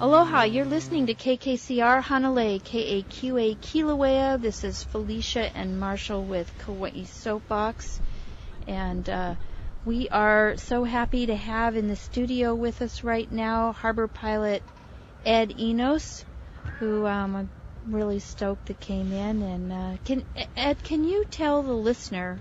Aloha, you're listening to KKCR Hanalei, KAQA Kilauea. This is Felicia and Marshall with Kauai Soapbox. And we are so happy to have in the studio with us right now Harbor Pilot Ed Enos, who I'm really stoked that came in. And Ed, can you tell the listener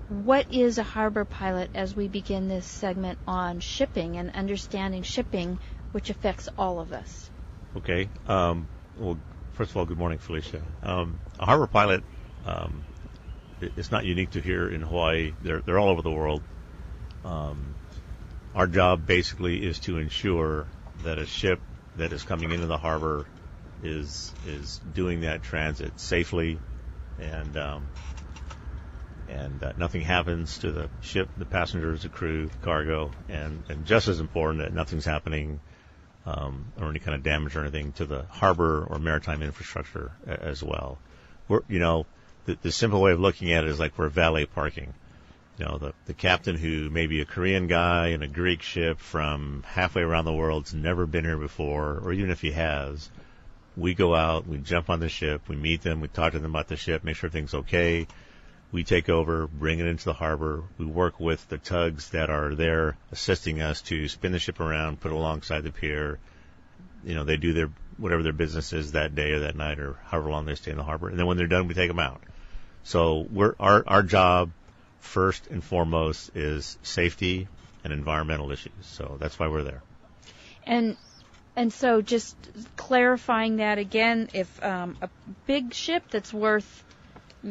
what is a harbor pilot as we begin this segment on shipping and understanding shipping, which affects all of us? Okay. Well, first of all, good morning, Felicia. A harbor pilot, it's not unique to here in Hawaii. They're all over the world. Our job basically is to ensure that a ship that is coming into the harbor is doing that transit safely, and nothing happens to the ship, the passengers, the crew, the cargo, and just as important, that nothing's happening or any kind of damage or anything to the harbor or maritime infrastructure as well. The simple way of looking at it is like we're valet parking. The captain, who may be a Korean guy in a Greek ship from halfway around the world, has never been here before, or even if he has, we go out, we jump on the ship, we meet them, we talk to them about the ship, make sure everything's okay. We take over, bring it into the harbor. We work with the tugs that are there assisting us to spin the ship around, put it alongside the pier. They do whatever their business is that day or that night or however long they stay in the harbor. And then when they're done, we take them out. So our job, first and foremost, is safety and environmental issues. So that's why we're there. And so just clarifying that again, if a big ship that's worth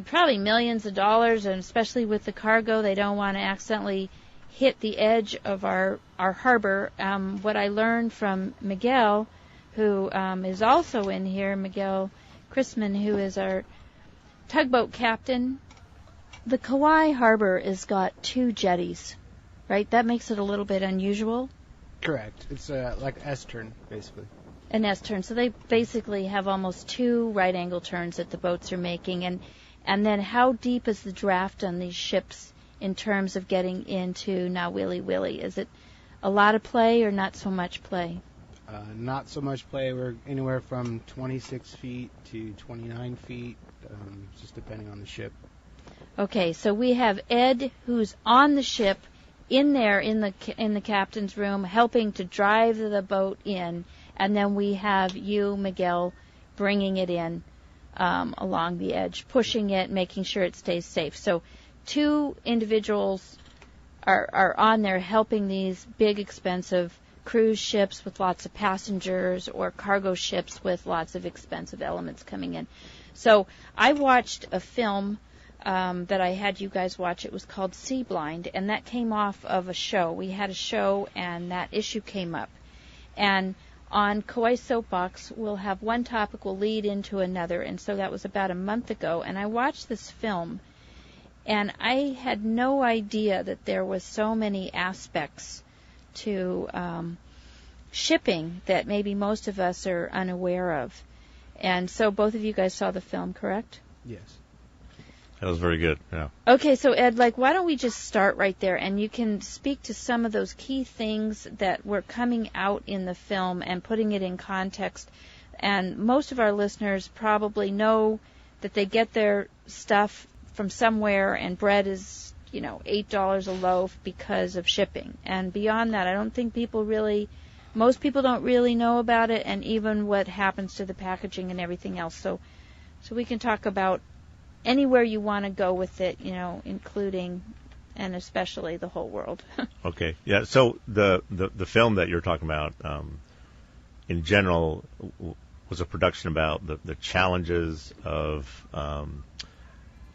probably millions of dollars, and especially with the cargo, they don't want to accidentally hit the edge of our harbor. What I learned from Miguel, who is also in here, Miguel Chrisman, who is our tugboat captain, the Kauai harbor has got 2 jetties, right? That makes it a little bit unusual. Correct. It's like an S-turn, basically. An S-turn. So they basically have almost 2 right-angle turns that the boats are making. And then how deep is the draft on these ships in terms of getting into Nawili Wili? Is it a lot of play or not so much play? Not so much play. We're anywhere from 26 feet to 29 feet, just depending on the ship. Okay, so we have Ed, who's on the ship, in there in the captain's room, helping to drive the boat in, and then we have you, Miguel, bringing it in along the edge, pushing it, making sure it stays safe. So 2 individuals are on there helping these big, expensive cruise ships with lots of passengers or cargo ships with lots of expensive elements coming in. So I watched a film that I had you guys watch. It was called SeaBlind, and that came off of a show. We had a show, and that issue came up. And on Kauai Soapbox, we'll have one topic will lead into another, and so that was about a month ago. And I watched this film, and I had no idea that there was so many aspects to shipping that maybe most of us are unaware of. And so both of you guys saw the film, correct? Yes. That was very good, yeah. Okay, so Ed, why don't we just start right there, and you can speak to some of those key things that were coming out in the film and putting it in context. And most of our listeners probably know that they get their stuff from somewhere, and bread is, $8 a loaf because of shipping. And beyond that, I don't think most people don't really know about it, and even what happens to the packaging and everything else. So we can talk about anywhere you want to go with it, including and especially the whole world. Okay. Yeah. So the film that you're talking about, in general, was a production about the challenges of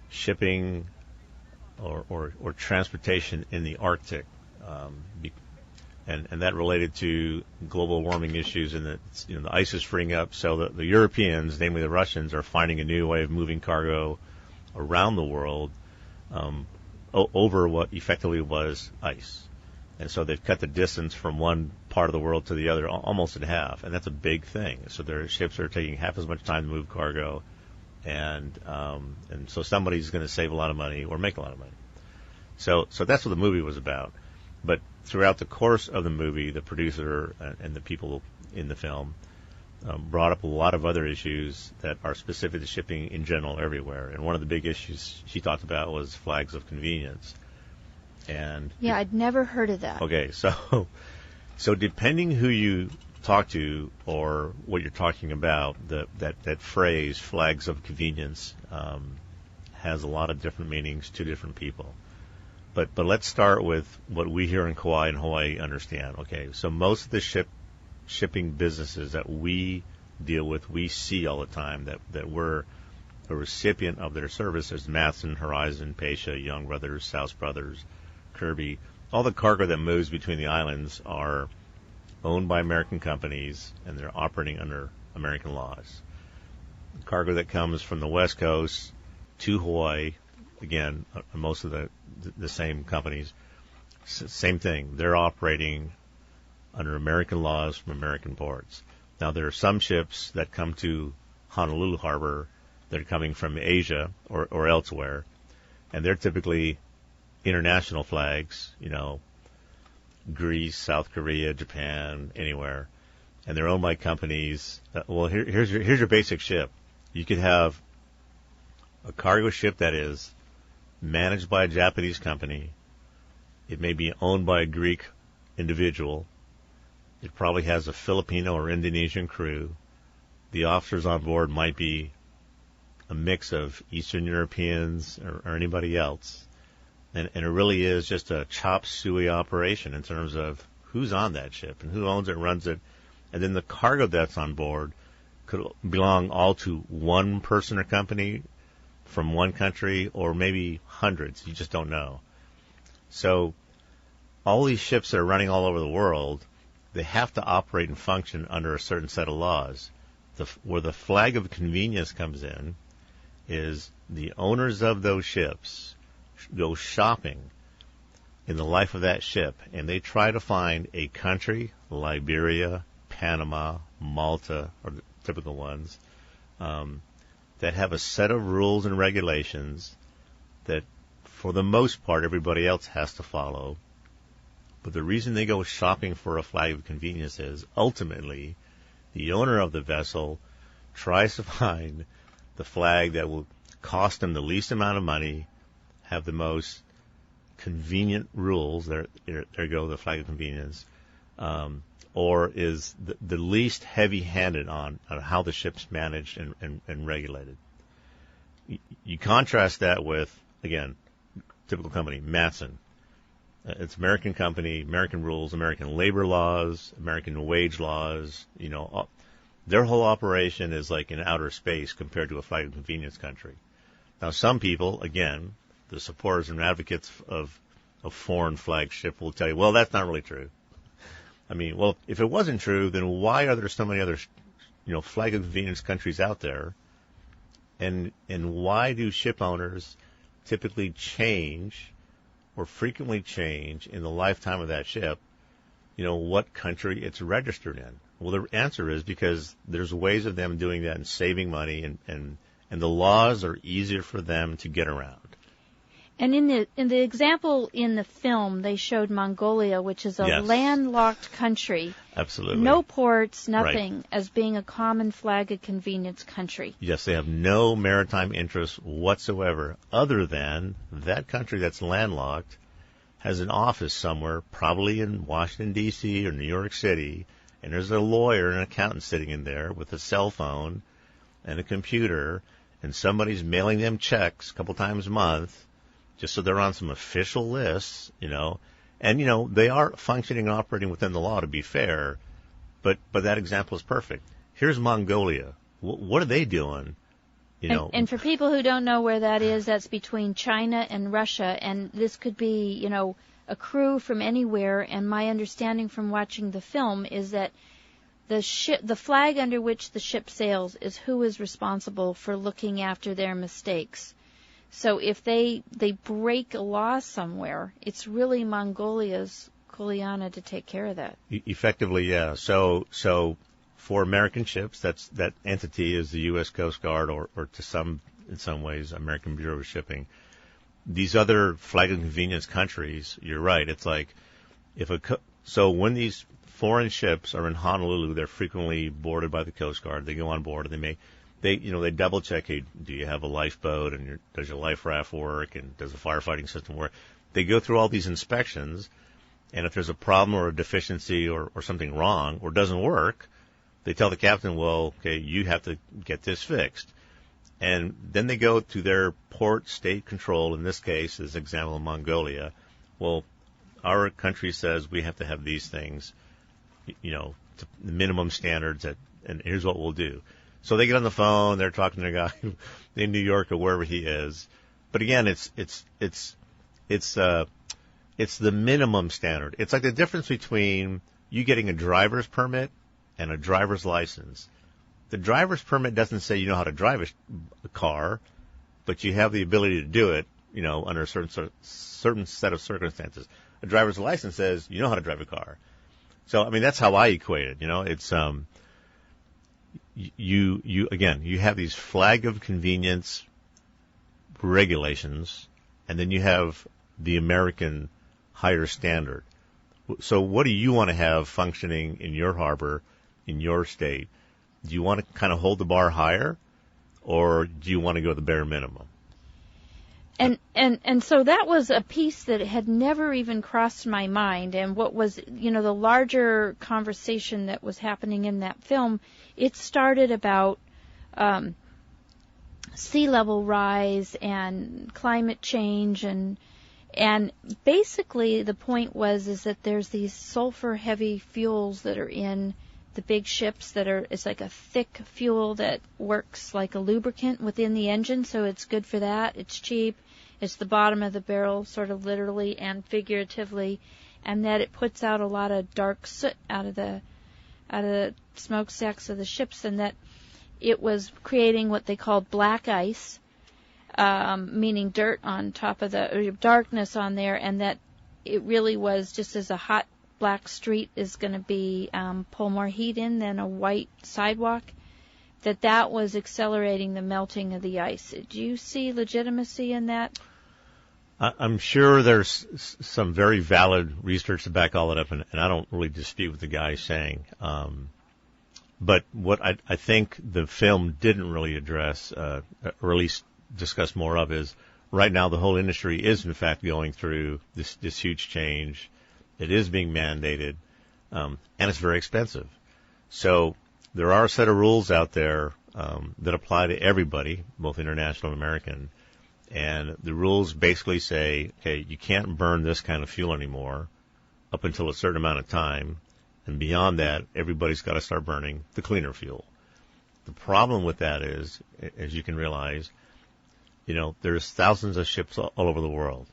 shipping or transportation in the Arctic, and that related to global warming issues, and that the ice is freeing up. So the Europeans, namely the Russians, are finding a new way of moving cargo around the world over what effectively was ice. And so they've cut the distance from one part of the world to the other almost in half, and that's a big thing. So their ships are taking half as much time to move cargo, and so somebody's going to save a lot of money or make a lot of money. So that's what the movie was about. But throughout the course of the movie, the producer and the people in the film brought up a lot of other issues that are specific to shipping in general everywhere. And one of the big issues she talked about was flags of convenience. And yeah, I'd never heard of that. Okay, so depending who you talk to or what you're talking about, that phrase flags of convenience has a lot of different meanings to different people. But let's start with what we here in Kauai and Hawaii understand. Okay, so most of the shipping businesses that we deal with, we see all the time that we're a recipient of their services. Matson, Horizon, Pasha, Young Brothers, South Brothers, Kirby. All the cargo that moves between the islands are owned by American companies, and they're operating under American laws. Cargo that comes from the West Coast to Hawaii, again, most of the same companies, same thing. They're operating under American laws from American ports. Now, there are some ships that come to Honolulu Harbor that are coming from Asia or elsewhere, and they're typically international flags, Greece, South Korea, Japan, anywhere, and they're owned by companies. Here's your basic ship. You could have a cargo ship that is managed by a Japanese company. It may be owned by a Greek individual. It probably has a Filipino or Indonesian crew. The officers on board might be a mix of Eastern Europeans or anybody else. And it really is just a chop suey operation in terms of who's on that ship and who owns it, runs it. And then the cargo that's on board could belong all to one person or company from one country, or maybe hundreds. You just don't know. So all these ships that are running all over the world, they have to operate and function under a certain set of laws. Where the flag of convenience comes in is the owners of those ships go shopping in the life of that ship, and they try to find a country, Liberia, Panama, Malta, or the typical ones, that have a set of rules and regulations that, for the most part, everybody else has to follow. But the reason they go shopping for a flag of convenience is, ultimately, the owner of the vessel tries to find the flag that will cost them the least amount of money, have the most convenient rules, there go the flag of convenience, or is the least heavy-handed on how the ship's managed and regulated. You contrast that with, again, typical company, Matson. It's American company, American rules, American labor laws, American wage laws. Their whole operation is like in outer space compared to a flag of convenience country. Now, some people, again, the supporters and advocates of foreign flagship will tell you, well, that's not really true. I mean, well, if it wasn't true, then why are there so many other, flag of convenience countries out there? And why do ship owners typically change or frequently change in the lifetime of that ship, what country it's registered in? Well, the answer is because there's ways of them doing that and saving money, and the laws are easier for them to get around. And in the example in the film, they showed Mongolia, which is a Yes. landlocked country. Absolutely. No ports, nothing, Right. as being a common flag of convenience country. Yes, they have no maritime interests whatsoever other than that country that's landlocked has an office somewhere, probably in Washington, D.C. or New York City, and there's a lawyer and an accountant sitting in there with a cell phone and a computer, and somebody's mailing them checks a couple times a month just so they're on some official lists, And, they are functioning and operating within the law, to be fair, but that example is perfect. Here's Mongolia. What are they doing? And for people who don't know where that is, that's between China and Russia, and this could be, a crew from anywhere, and my understanding from watching the film is that the flag under which the ship sails is who is responsible for looking after their mistakes. So if they break a law somewhere, it's really Mongolia's kuleana to take care of that. Effectively, yeah. So for American ships, that entity is the U.S. Coast Guard, or in some ways, American Bureau of Shipping. These other flag of convenience countries, you're right. It's like So when these foreign ships are in Honolulu, they're frequently boarded by the Coast Guard. They go on board and they double check, hey, do you have a lifeboat, and does your life raft work, and does the firefighting system work? They go through all these inspections, and if there's a problem or a deficiency or something wrong or doesn't work, they tell the captain, well, okay, you have to get this fixed. And then they go to their port state control, in this case, as example, Mongolia. Well, our country says we have to have these things, to the minimum standards, and here's what we'll do. So they get on the phone, they're talking to a guy in New York or wherever he is. But again, it's the minimum standard. It's like the difference between you getting a driver's permit and a driver's license. The driver's permit doesn't say you know how to drive a car, but you have the ability to do it, under a certain set of circumstances. A driver's license says you know how to drive a car. So, that's how I equate it. It's, you have these flag of convenience regulations, and then you have the American higher standard. So what do you want to have functioning in your harbor, in your state? Do you want to kind of hold the bar higher, or do you want to go the bare minimum? And so that was a piece that had never even crossed my mind. And what was, the larger conversation that was happening in that film, it started about sea level rise and climate change, and basically the point is that there's these sulfur heavy fuels that are in the big ships it's like a thick fuel that works like a lubricant within the engine, so it's good for that. It's cheap. It's the bottom of the barrel, sort of literally and figuratively, and that it puts out a lot of dark soot out of the smokestacks of the ships, and that it was creating what they called black ice, meaning dirt on top of darkness on there, and that it really was just as a hot black street is going to pull more heat in than a white sidewalk, that was accelerating the melting of the ice. Do you see legitimacy in that? I'm sure there's some very valid research to back all that up, and I don't really dispute what the guy's saying. But what I think the film didn't really address, or at least discuss more of, is right now the whole industry is in fact going through this huge change. It is being mandated, and it's very expensive. So there are a set of rules out there that apply to everybody, both international and American. And the rules basically say, okay, you can't burn this kind of fuel anymore up until a certain amount of time. And beyond that, everybody's got to start burning the cleaner fuel. The problem with that is, as you can realize, there's thousands of ships all over the world.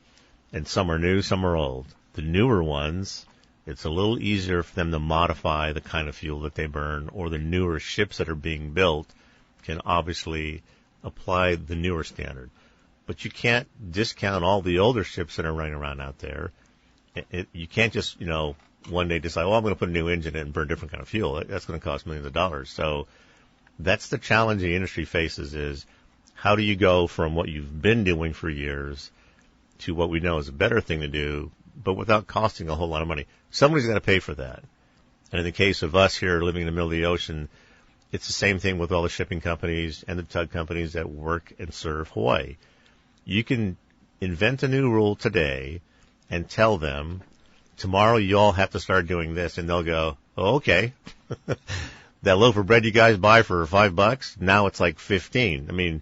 And some are new, some are old. The newer ones, it's a little easier for them to modify the kind of fuel that they burn, or the newer ships that are being built can obviously apply the newer standard. But you can't discount all the older ships that are running around out there. You can't just, one day decide, I'm going to put a new engine in and burn a different kind of fuel. That's going to cost millions of dollars. So that's the challenge the industry faces, is how do you go from what you've been doing for years to what we know is a better thing to do, but without costing a whole lot of money? Somebody's got to pay for that. And in the case of us here living in the middle of the ocean, it's the same thing with all the shipping companies and the tug companies that work and serve Hawaii. You can invent a new rule today and tell them, tomorrow you all have to start doing this, and they'll go, oh, okay. That loaf of bread you guys buy for $5, now it's like 15.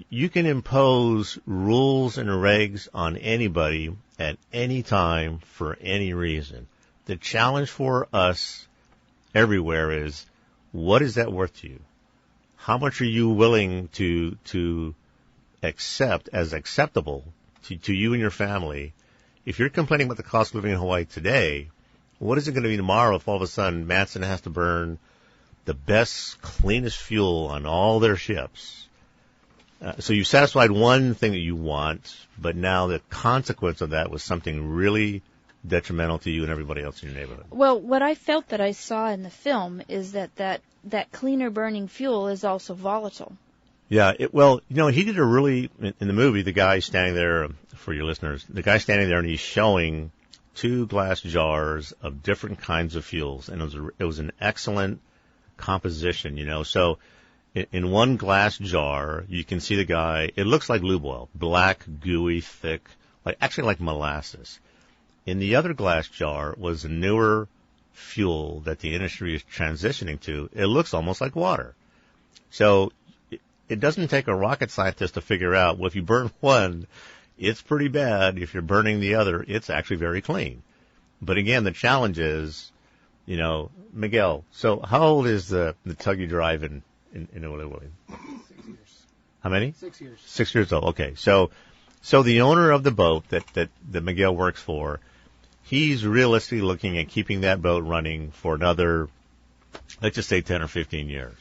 You can impose rules and regs on anybody at any time for any reason. The challenge for us everywhere is, what is that worth to you? How much are you willing to accept as acceptable to you and your family? If you're complaining about the cost of living in Hawaii today, what is it going to be tomorrow if all of a sudden Matson has to burn the best, cleanest fuel on all their ships? So you satisfied one thing that you want, but now the consequence of that was something really detrimental to you and everybody else in your neighborhood. Well, what I felt that I saw in the film is that cleaner burning fuel is also volatile. Yeah, he did a really, in the movie, the guy standing there, for your listeners, the guy standing there and he's showing 2 glass jars of different kinds of fuels, and it was an excellent composition, So in one glass jar, you can see the guy. It looks like lube oil, black, gooey, thick, like molasses. In the other glass jar was a newer fuel that the industry is transitioning to. It looks almost like water. So it doesn't take a rocket scientist to figure out, well, if you burn one, it's pretty bad. If you're burning the other, it's actually very clean. But again, the challenge is, Miguel, so how old is the tug you drive in Illinois? 6 years. How many? 6 years. 6 years old. Okay. So the owner of the boat that Miguel works for, he's realistically looking at keeping that boat running for another, let's just say 10 or 15 years.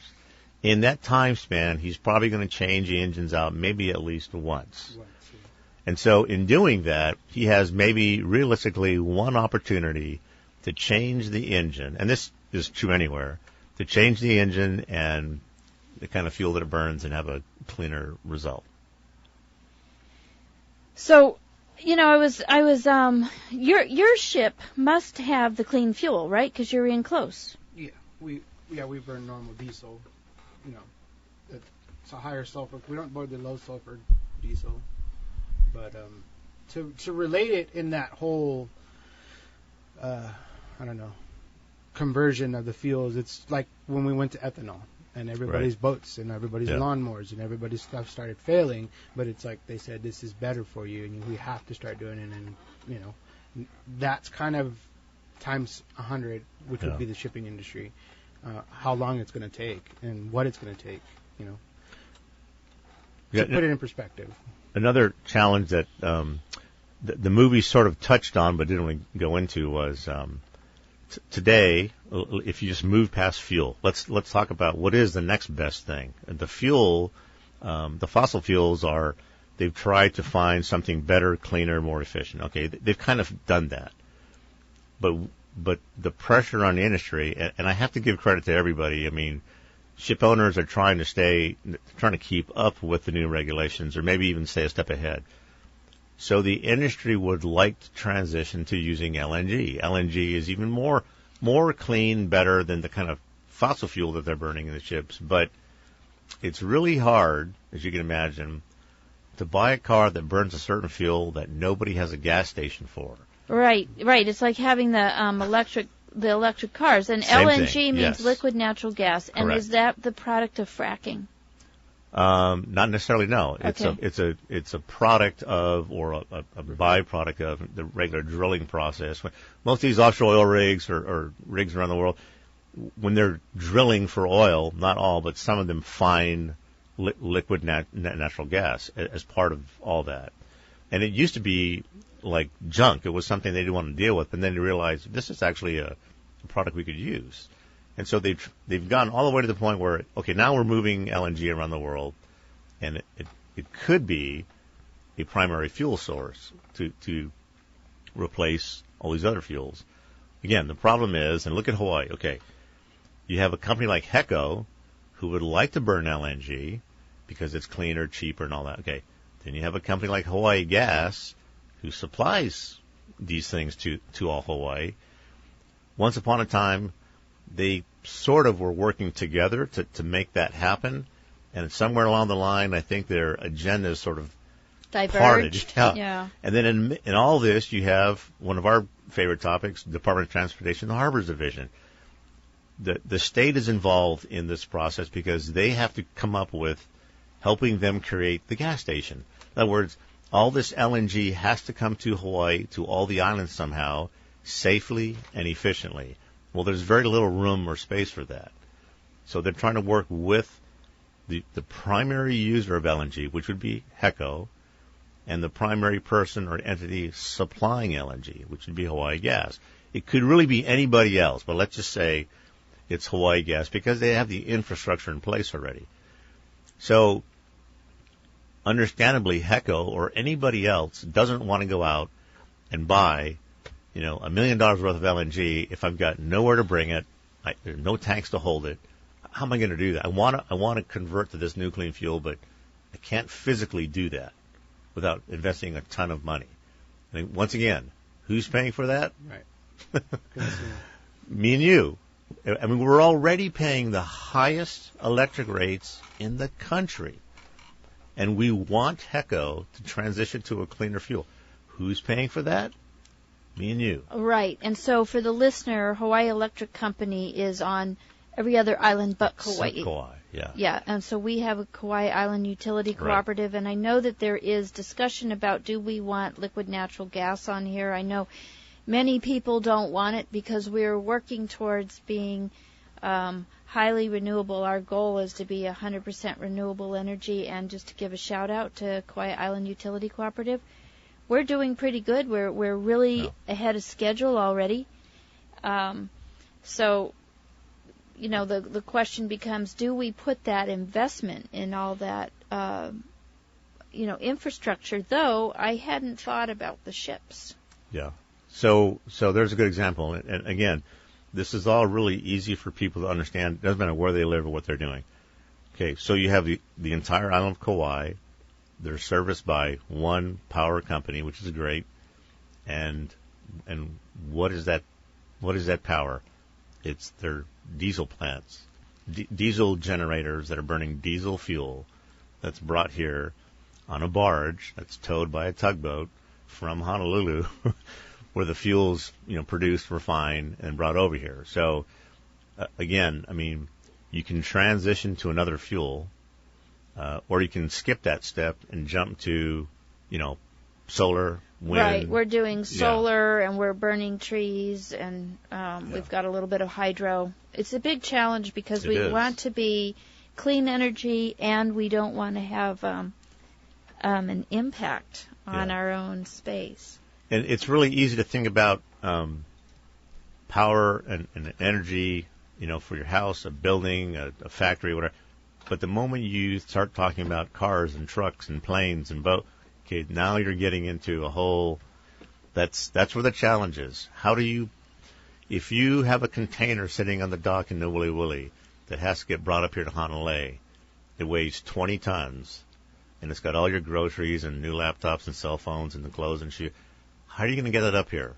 In that time span, he's probably going to change the engines out maybe at least once. And so in doing that, he has maybe realistically one opportunity to change the engine, and this is true anywhere, to change the engine and the kind of fuel that it burns and have a cleaner result. So, your ship must have the clean fuel, right? Because you're in close. Yeah, we burn normal diesel. It's a higher sulfur. We don't burn the low sulfur diesel. But to relate it in that whole, conversion of the fuels, it's like when we went to ethanol and everybody's boats and everybody's lawnmowers and everybody's stuff started failing. But it's like they said, this is better for you and we have to start doing it. And, that's kind of times 100, which would be the shipping industry, how long it's going to take and what it's going to take, to put it in perspective. Another challenge that the movie sort of touched on but didn't really go into was today, if you just move past fuel, let's talk about what is the next best thing. The fuel, the fossil fuels they've tried to find something better, cleaner, more efficient. Okay, they've kind of done that. But the pressure on the industry, and I have to give credit to everybody. I mean, ship owners are trying to keep up with the new regulations or maybe even stay a step ahead. So the industry would like to transition to using LNG. LNG is even more clean, better than the kind of fossil fuel that they're burning in the ships. But it's really hard, as you can imagine, to buy a car that burns a certain fuel that nobody has a gas station for. Right. It's like having the electric cars, and Same LNG thing, means yes. liquid natural gas. And Correct. is that the product of fracking? Not necessarily, no. Okay. It's a product of, or a byproduct of the regular drilling process. Most of these offshore oil rigs or rigs around the world, when they're drilling for oil, not all, but some of them find liquid natural gas as part of all that. And it used to be like junk. It was something they didn't want to deal with, and then they realized this is actually a product we could use. And so they've gone all the way to the point where, okay, now we're moving LNG around the world, and it could be a primary fuel source to replace all these other fuels. Again, the problem is, and look at Hawaii, okay, you have a company like HECO who would like to burn LNG because it's cleaner, cheaper, and all that. Okay, then you have a company like Hawaii Gas who supplies these things to all Hawaii. Once upon a time, they sort of were working together to make that happen. And somewhere along the line, I think their agenda is sort of Diverged. parted. Yeah. And then in all this, you have one of our favorite topics, Department of Transportation, the Harbors Division. The state is involved in this process because they have to come up with helping them create the gas station. In other words, all this LNG has to come to Hawaii, to all the islands somehow, safely and efficiently. Well, there's very little room or space for that. So they're trying to work with the primary user of LNG, which would be HECO, and the primary person or entity supplying LNG, which would be Hawaii Gas. It could really be anybody else, but let's just say it's Hawaii Gas because they have the infrastructure in place already. So understandably, HECO or anybody else doesn't want to go out and buy, $1 million worth of LNG if I've got nowhere to bring it, there's no tanks to hold it. How am I going to do that? I want to convert to this new clean fuel, but I can't physically do that without investing a ton of money. I mean, once again, Who's paying for that? Right. Me and you. I mean, we're already paying the highest electric rates in the country. And we want HECO to transition to a cleaner fuel. Who's paying for that? Me and you. Right. And so for the listener, Hawaii Electric Company is on every other island but Kauai. Except Kauai, yeah. Yeah, and so we have a Kauai Island Utility Cooperative, and I know that there is discussion about, do we want liquid natural gas on here? I know many people don't want it because we're working towards being highly renewable. Our goal is to be 100% renewable energy, and just to give a shout out to Kauai Island Utility Cooperative, we're doing pretty good. We're really ahead of schedule already. So, you know, the question becomes, do we put that investment in all that, infrastructure? Though I hadn't thought about the ships. Yeah. So there's a good example. And again, this is all really easy for people to understand. It doesn't matter where they live or what they're doing. Okay, so you have the entire island of Kauai. They're serviced by one power company, which is great. And what is that? What is that power? It's their diesel plants, diesel generators that are burning diesel fuel that's brought here on a barge that's towed by a tugboat from Honolulu, where the fuel's produced, refined, and brought over here. So again, I mean, you can transition to another fuel. Or you can skip that step and jump to, solar, wind. Right. We're doing solar, and we're burning trees, and we've got a little bit of hydro. It's a big challenge because we want to be clean energy, and we don't want to have an impact on our own space. And it's really easy to think about power and energy, for your house, a building, a factory, whatever. But the moment you start talking about cars and trucks and planes and boats, okay, now you're getting into a whole. That's where the challenge is. How do you, if you have a container sitting on the dock in Wili Wili that has to get brought up here to Honolulu, it weighs 20 tons, and it's got all your groceries and new laptops and cell phones and the clothes and shoes. How are you going to get it up here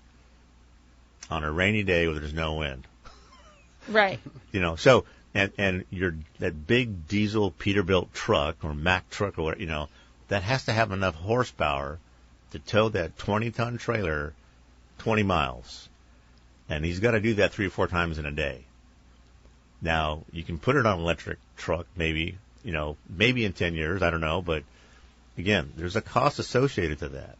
on a rainy day where there's no wind? Right. So. And that big diesel Peterbilt truck or Mack truck or whatever, that has to have enough horsepower to tow that 20-ton trailer 20 miles. And he's got to do that 3 or 4 times in a day. Now, you can put it on an electric truck maybe in 10 years, I don't know. But, again, there's a cost associated to that.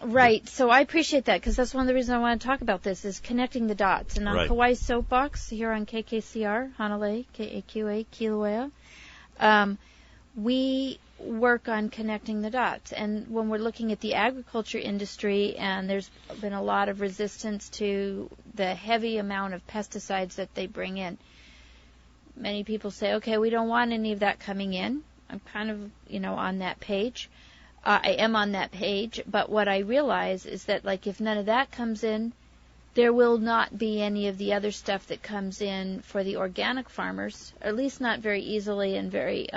Right. So I appreciate that, because that's one of the reasons I want to talk about this is connecting the dots. And on Kauai Soapbox here on KKCR, Honolulu, KAQA, Kilauea, we work on connecting the dots. And when we're looking at the agriculture industry, and there's been a lot of resistance to the heavy amount of pesticides that they bring in, many people say, okay, we don't want any of that coming in. I'm kind of, on that page. I am on that page, but what I realize is that, if none of that comes in, there will not be any of the other stuff that comes in for the organic farmers, or at least not very easily and very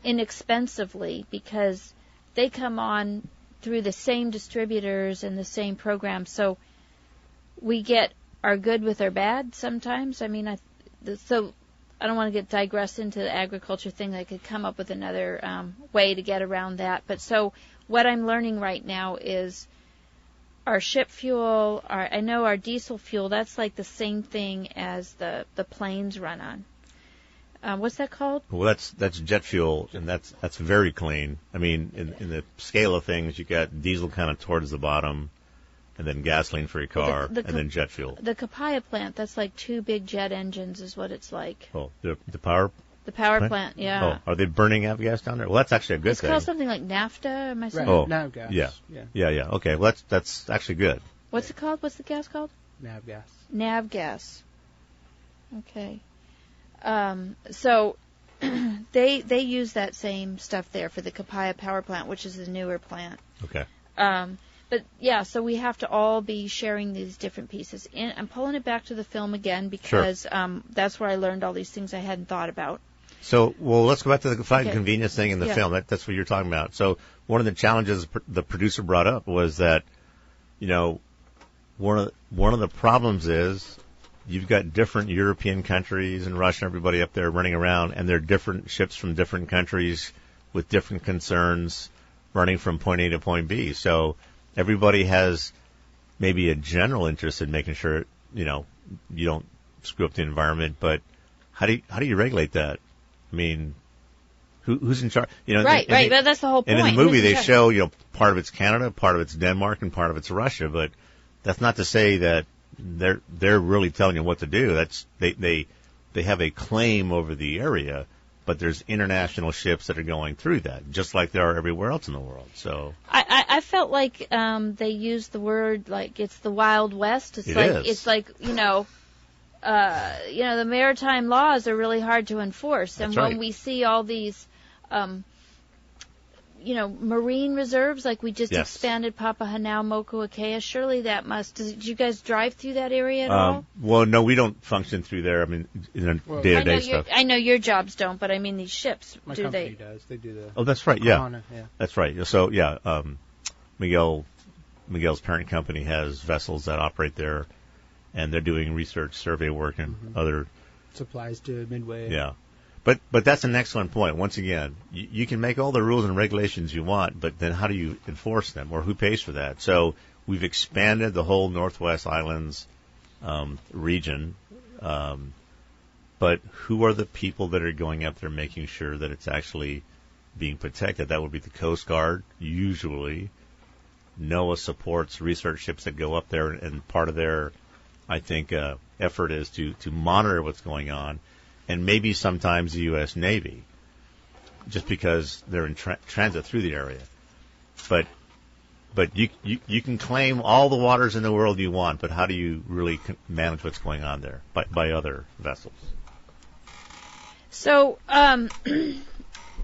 inexpensively, because they come on through the same distributors and the same programs. So we get our good with our bad sometimes. I mean, I don't want to digress into the agriculture thing. I could come up with another way to get around that. But so what I'm learning right now is our ship fuel, I know our diesel fuel, that's like the same thing as the planes run on. What's that called? Well, that's jet fuel, and that's very clean. I mean, in the scale of things, you got diesel kind of towards the bottom, and then gasoline for your car, and then jet fuel. The Kapaya plant, that's like 2 big jet engines is what it's like. Oh, the power? The power plant, yeah. Oh, are they burning avgas down there? Well, that's actually a good thing. It's called something like NAFTA, am I saying? Right. NavGas. Yeah. Okay, well, that's actually good. What's it called? What's the gas called? NavGas. NavGas. Okay. So they use that same stuff there for the Kapaya power plant, which is the newer plant. Okay. But, yeah, so we have to all be sharing these different pieces. And I'm pulling it back to the film again because that's where I learned all these things I hadn't thought about. So, let's go back to the fine convenience thing in the film. That's what you're talking about. So one of the challenges the producer brought up was that, one of the problems is you've got different European countries and Russia and everybody up there running around, and they're different ships from different countries with different concerns running from point A to point B. So everybody has maybe a general interest in making sure, you don't screw up the environment, but how do you regulate that? I mean, who's in charge? Right. But that's the whole point. And in the movie, they show, part of it's Canada, part of it's Denmark, and part of it's Russia. But that's not to say that they're really telling you what to do. That's they have a claim over the area, but there's international ships that are going through that, just like there are everywhere else in the world. So I felt like they used the word like it's the Wild West. It's like the maritime laws are really hard to enforce, and when we see all these marine reserves, like we just expanded Papahanao, Mokuakea, surely that must. Did you guys drive through that area at all? Well, no, we don't function through there. I mean, day-to-day stuff. I know your jobs don't, but I mean these ships. My company does. They do the. Oh, that's right. Yeah. Yeah. That's right. So Miguel's parent company has vessels that operate there, and they're doing research, survey work, and other supplies to Midway. Yeah. But that's an excellent point. Once again, you can make all the rules and regulations you want, but then how do you enforce them, or who pays for that? So we've expanded the whole Northwest Islands region, but who are the people that are going up there making sure that it's actually being protected? That would be the Coast Guard, usually. NOAA supports research ships that go up there, and part of their, I think, effort is to monitor what's going on. And maybe sometimes the U.S. Navy, just because they're in transit through the area. But you can claim all the waters in the world you want, but how do you really manage what's going on there by other vessels? So in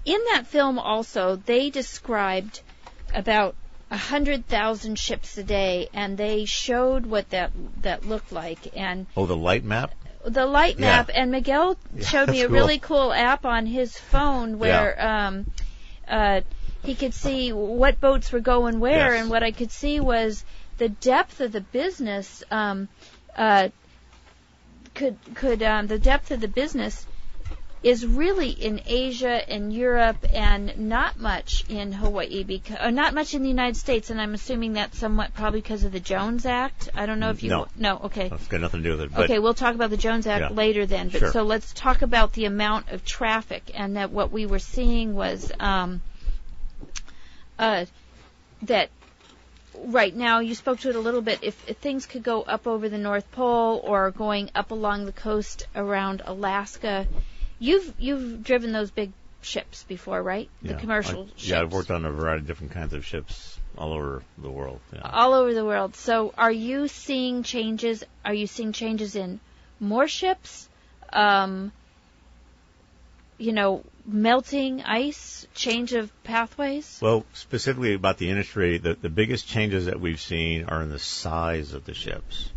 that film also, they described about 100,000 ships a day, and they showed what that looked like. And the light map? The light map, and Miguel showed me a really cool app on his phone where he could see what boats were going where, and what I could see was the depth of the business. The depth of the business is really in Asia and Europe, and not much in Hawaii, not much in the United States, and I'm assuming that's somewhat probably because of the Jones Act. I don't know if you... No, okay. That's got nothing to do with it. But okay, we'll talk about the Jones Act later then. But so let's talk about the amount of traffic, and that what we were seeing was that right now, you spoke to it a little bit, if things could go up over the North Pole or going up along the coast around Alaska... You've driven those big ships before, right? The commercial ships. Yeah, I've worked on a variety of different kinds of ships all over the world. Yeah. All over the world. So are you seeing changes? Are you seeing changes in more ships? Melting ice, change of pathways? Well, specifically about the industry, the biggest changes that we've seen are in the size of the ships.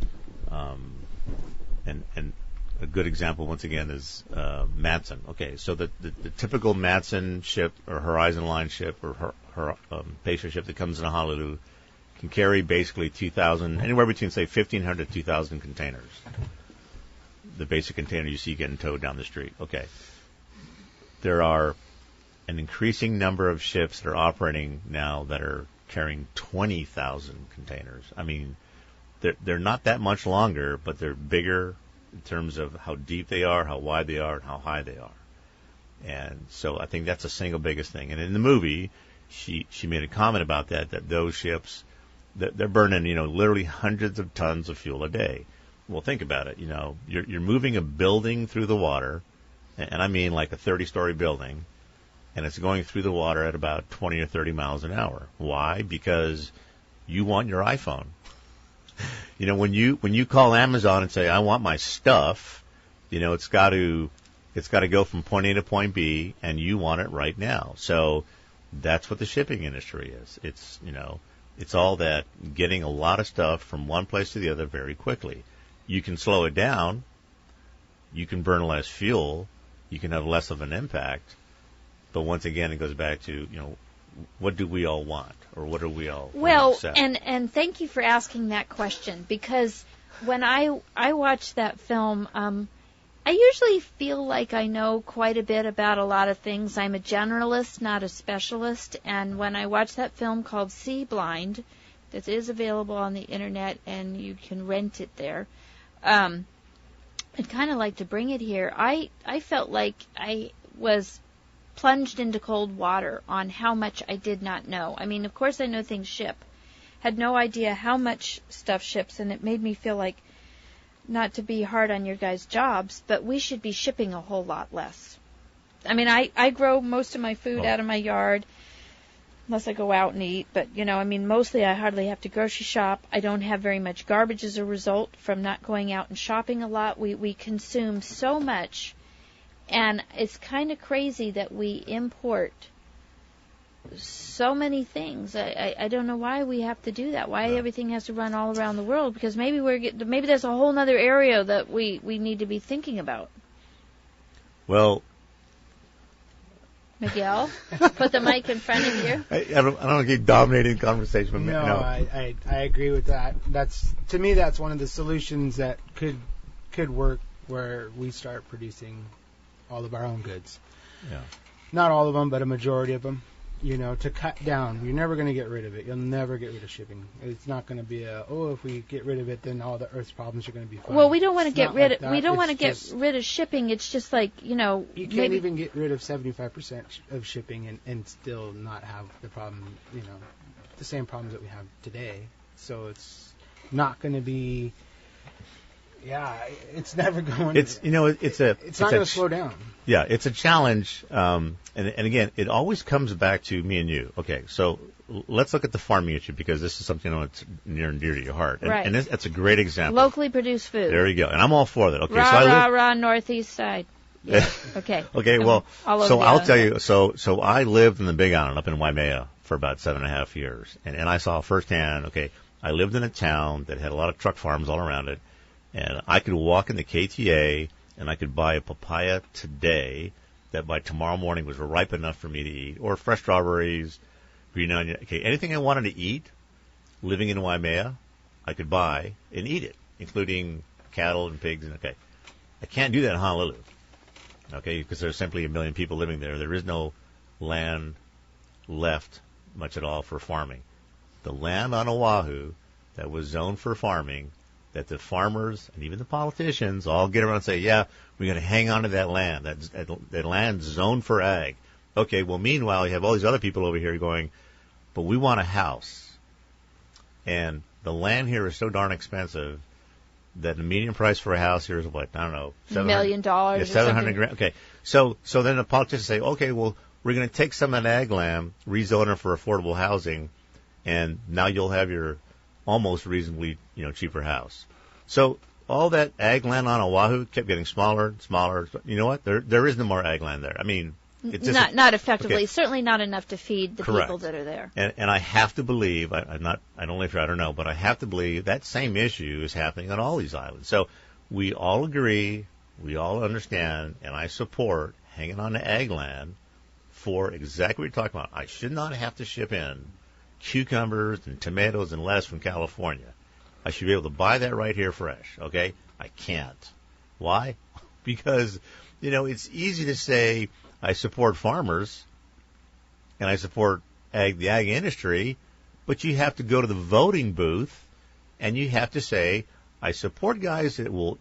And a good example, once again, is Matson. Okay, so the typical Matson ship or Horizon Line ship or Pacer ship that comes into Honolulu can carry basically 2,000, anywhere between, say, 1,500 to 2,000 containers. The basic container you see getting towed down the street. Okay. There are an increasing number of ships that are operating now that are carrying 20,000 containers. I mean, they're not that much longer, but they're bigger in terms of how deep they are, how wide they are, and how high they are. And so I think that's the single biggest thing. And in the movie, she made a comment about that those ships, they're burning, literally hundreds of tons of fuel a day. Well, think about it. You're moving a building through the water, and I mean like a 30-story building, and it's going through the water at about 20 or 30 miles an hour. Why? Because you want your iPhone. When you call Amazon and say, I want my stuff, it's got to go from point A to point B, and you want it right now. So that's what the shipping industry is. It's all that getting a lot of stuff from one place to the other very quickly. You can slow it down. You can burn less fuel. You can have less of an impact. But once again, it goes back to, what do we all want, or what are we all well, accept? and thank you for asking that question, because when I watch that film, I usually feel like I know quite a bit about a lot of things. I'm a generalist, not a specialist, and when I watch that film called SeaBlind, that is available on the internet and you can rent it there, I'd kind of like to bring it here. I felt like I was plunged into cold water on how much I did not know. I mean, of course I know things ship. Had no idea how much stuff ships, and it made me feel like, not to be hard on your guys' jobs, but we should be shipping a whole lot less. I mean, I grow most of my food out of my yard, unless I go out and eat. But, I mean, mostly I hardly have to grocery shop. I don't have very much garbage as a result from not going out and shopping a lot. We consume so much, and it's kind of crazy that we import so many things. I don't know why we have to do that. Why everything has to run all around the world? Because maybe maybe there's a whole other area that we need to be thinking about. Well, Miguel, put the mic in front of you. I don't want to keep dominating the conversation. But no, I agree with that. To me, that's one of the solutions that could work, where we start producing all of our own goods. Yeah. Not all of them, but a majority of them. To cut down. You're never going to get rid of it. You'll never get rid of shipping. It's not going to be if we get rid of it, then all the Earth's problems are going to be fine. Well, we don't want to get rid of. We don't want to get rid of shipping. It's just like you can't even get rid of 75% of shipping and still not have the problem. The same problems that we have today. So it's not going to be. Yeah, it's never going. It's it's not going to slow down. Yeah, it's a challenge, and again, it always comes back to me and you. Okay, so let's look at the farming issue, because this is something that's near and dear to your heart, right? And that's a great example. Locally produced food. There you go, and I'm all for that. Okay, rah, northeast side. Yeah. Okay. Okay, well, so I'll tell you. So I lived in the Big Island up in Waimea for about 7.5 years, and I saw firsthand. Okay, I lived in a town that had a lot of truck farms all around it. And I could walk in the KTA and I could buy a papaya today that by tomorrow morning was ripe enough for me to eat, or fresh strawberries, green onion. Okay, anything I wanted to eat, living in Waimea, I could buy and eat it, including cattle and pigs. And okay, I can't do that in Honolulu. Okay, because there's simply 1 million people living there. There is no land left much at all for farming. The land on Oahu that was zoned for farming, that the farmers and even the politicians all get around and say, yeah, we're going to hang on to that land. That land's zoned for ag. Okay, well, meanwhile, you have all these other people over here going, but we want a house. And the land here is so darn expensive that the median price for a house here is what? I don't know. $1 million. Yeah, $700,000. Okay, so then the politicians say, okay, well, we're going to take some of that ag land, rezone it for affordable housing, and now you'll have your almost reasonably, cheaper house. So all that ag land on Oahu kept getting smaller and smaller. You know what? There is no more ag land there. I mean, it's just not effectively. Okay. Certainly not enough to feed the Correct. People that are there. And I have to believe, I don't live here, I don't know, but I have to believe that same issue is happening on all these islands. So we all agree, we all understand, and I support hanging on to ag land for exactly what you're talking about. I should not have to ship in cucumbers and tomatoes and lettuce from California. I should be able to buy that right here fresh, okay? I can't. Why? Because, it's easy to say I support farmers and I support the ag industry, but you have to go to the voting booth and you have to say, I support guys that will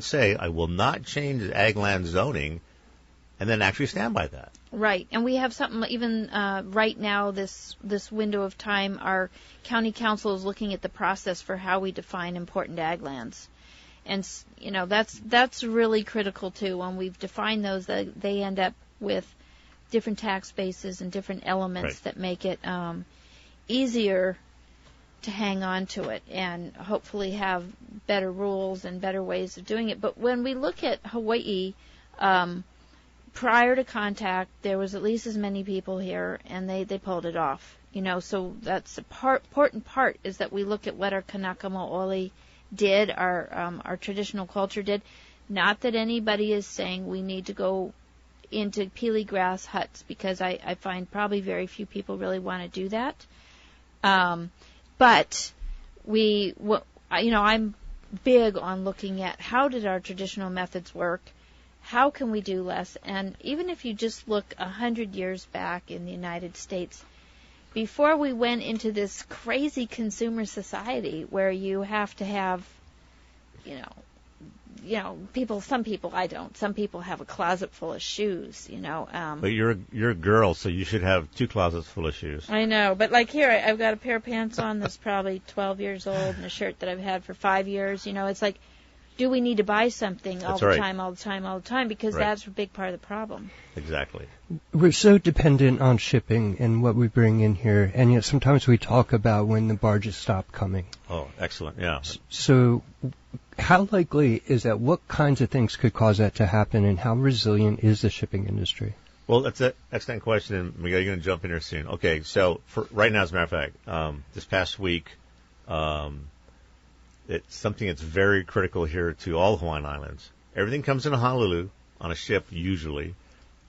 say I will not change the ag land zoning, and then actually stand by that. Right, and we have something even right now, this window of time, our county council is looking at the process for how we define important ag lands. And, that's really critical, too. When we've defined those, they end up with different tax bases and different elements right. that make it easier to hang on to it and hopefully have better rules and better ways of doing it. But when we look at Hawaii, prior to contact, there was at least as many people here, and they pulled it off. So that's the important part is that we look at what our Kanaka Maoli did, our traditional culture did. Not that anybody is saying we need to go into peely grass huts because I find probably very few people really want to do that. But I'm big on looking at how did our traditional methods work, how can we do less, and even if you just look 100 years back in the United States, before we went into this crazy consumer society where you have to have, some people, I don't. Some people have a closet full of shoes, But you're a girl, so you should have 2 closets full of shoes. I know, but like here, I've got a pair of pants on that's probably 12 years old and a shirt that I've had for 5 years. It's like, do we need to buy something all the time? Because that's a big part of the problem. Exactly. We're so dependent on shipping and what we bring in here, and yet sometimes we talk about when the barges stop coming. Oh, excellent, yeah. So how likely is that? What kinds of things could cause that to happen, and how resilient is the shipping industry? Well, that's an excellent question, and Miguel, you're going to jump in here soon. Okay, so for right now, as a matter of fact, this past week, it's something that's very critical here to all Hawaiian Islands. Everything comes into Honolulu on a ship, usually.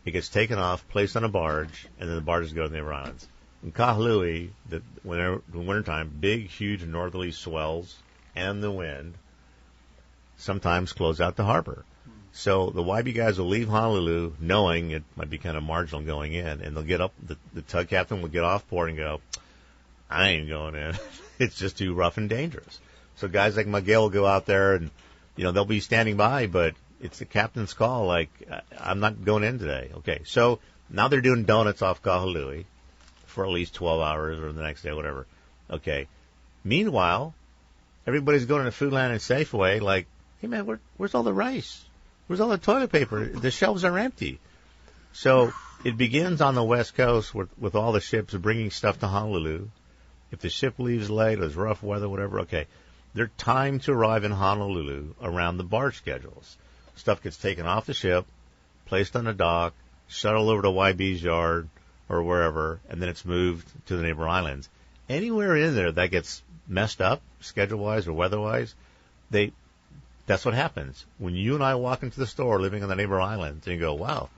It gets taken off, placed on a barge, and then the barges go to the neighbor islands. In Kahului, in wintertime, big, huge northerly swells and the wind sometimes close out the harbor. So the YB guys will leave Honolulu knowing it might be kind of marginal going in, and they'll get up, the tug captain will get off board and go, I ain't going in. It's just too rough and dangerous. So guys like Miguel will go out there and, they'll be standing by, but it's the captain's call, like, I'm not going in today. Okay, so now they're doing donuts off Kahului for at least 12 hours or the next day, whatever. Okay. Meanwhile, everybody's going to Foodland and Safeway like, hey, man, where's all the rice? Where's all the toilet paper? The shelves are empty. So it begins on the West Coast with all the ships bringing stuff to Honolulu. If the ship leaves late, there's rough weather, whatever, okay. They're timed to arrive in Honolulu around the barge schedules. Stuff gets taken off the ship, placed on the dock, shuttled over to YB's yard or wherever, and then it's moved to the neighbor islands. Anywhere in there that gets messed up, schedule-wise or weather-wise, that's what happens. When you and I walk into the store living on the neighbor islands and you go, wow,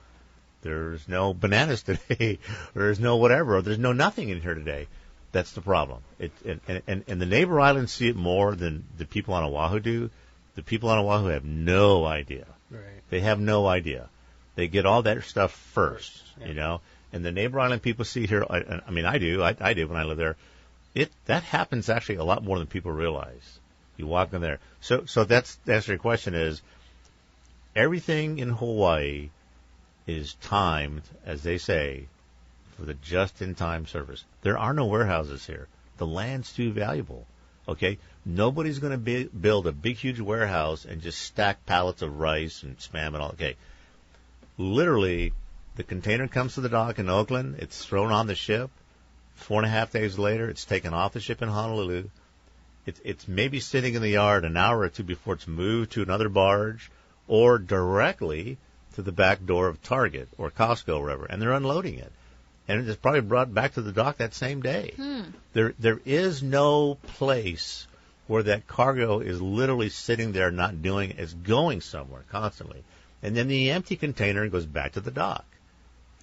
there's no bananas today, or there's no whatever, or there's no nothing in here today. That's the problem. And the neighbor islands see it more than the people on Oahu do. The people on Oahu have no idea. Right. They have no idea. They get all that stuff first, And the neighbor island people see here, I do. I did when I lived there. That happens actually a lot more than people realize. You walk in there. So that's the answer to your question is everything in Hawaii is timed, as they say, for the just-in-time service. There are no warehouses here. The land's too valuable. Okay? Nobody's going to build a big, huge warehouse and just stack pallets of rice and spam and all. Okay. Literally, the container comes to the dock in Oakland. It's thrown on the ship. 4.5 days later, it's taken off the ship in Honolulu. It's maybe sitting in the yard an hour or two before it's moved to another barge or directly to the back door of Target or Costco or wherever, and they're unloading it. And it's probably brought back to the dock that same day. There is no place where that cargo is literally sitting there not doing it. It's going somewhere constantly. And then the empty container goes back to the dock.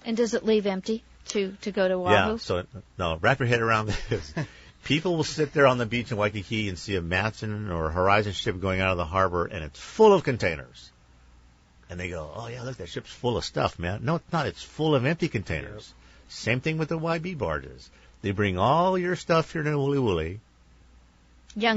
And does it leave empty to go to Oahu? Yeah, so, no, wrap your head around this. People will sit there on the beach in Waikiki and see a Matson or a Horizon ship going out of the harbor, and it's full of containers. And they go, oh, yeah, look, that ship's full of stuff, man. No, it's not. It's full of empty containers. Yep. Same thing with the YB barges. They bring all your stuff here to Woolly Woolly. Young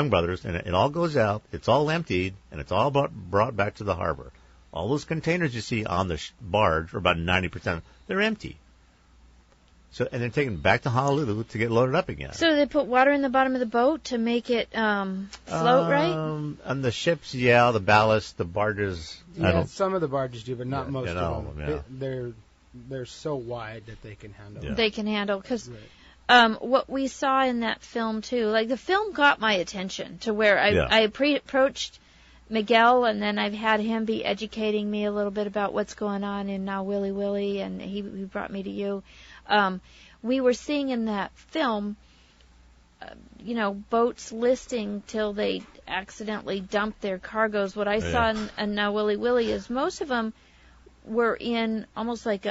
brothers, and it all goes out. It's all emptied, and it's all brought back to the harbor. All those containers you see on the barge, or about 90%, they're empty. So, and they're taken back to Honolulu to get loaded up again. So they put water in the bottom of the boat to make it float, right? On the ships, yeah, the ballast, the barges. Yeah, some of the barges do, but not most of them. Yeah. They're so wide that they can handle. Yeah. They can handle, because what we saw in that film too, like the film got my attention to where I approached Miguel, and then I've had him be educating me a little bit about what's going on in Now Willy Willy, and he brought me to you. We were seeing in that film, boats listing till they accidentally dumped their cargoes. What I saw in Now Willy Willy is most of them were in almost like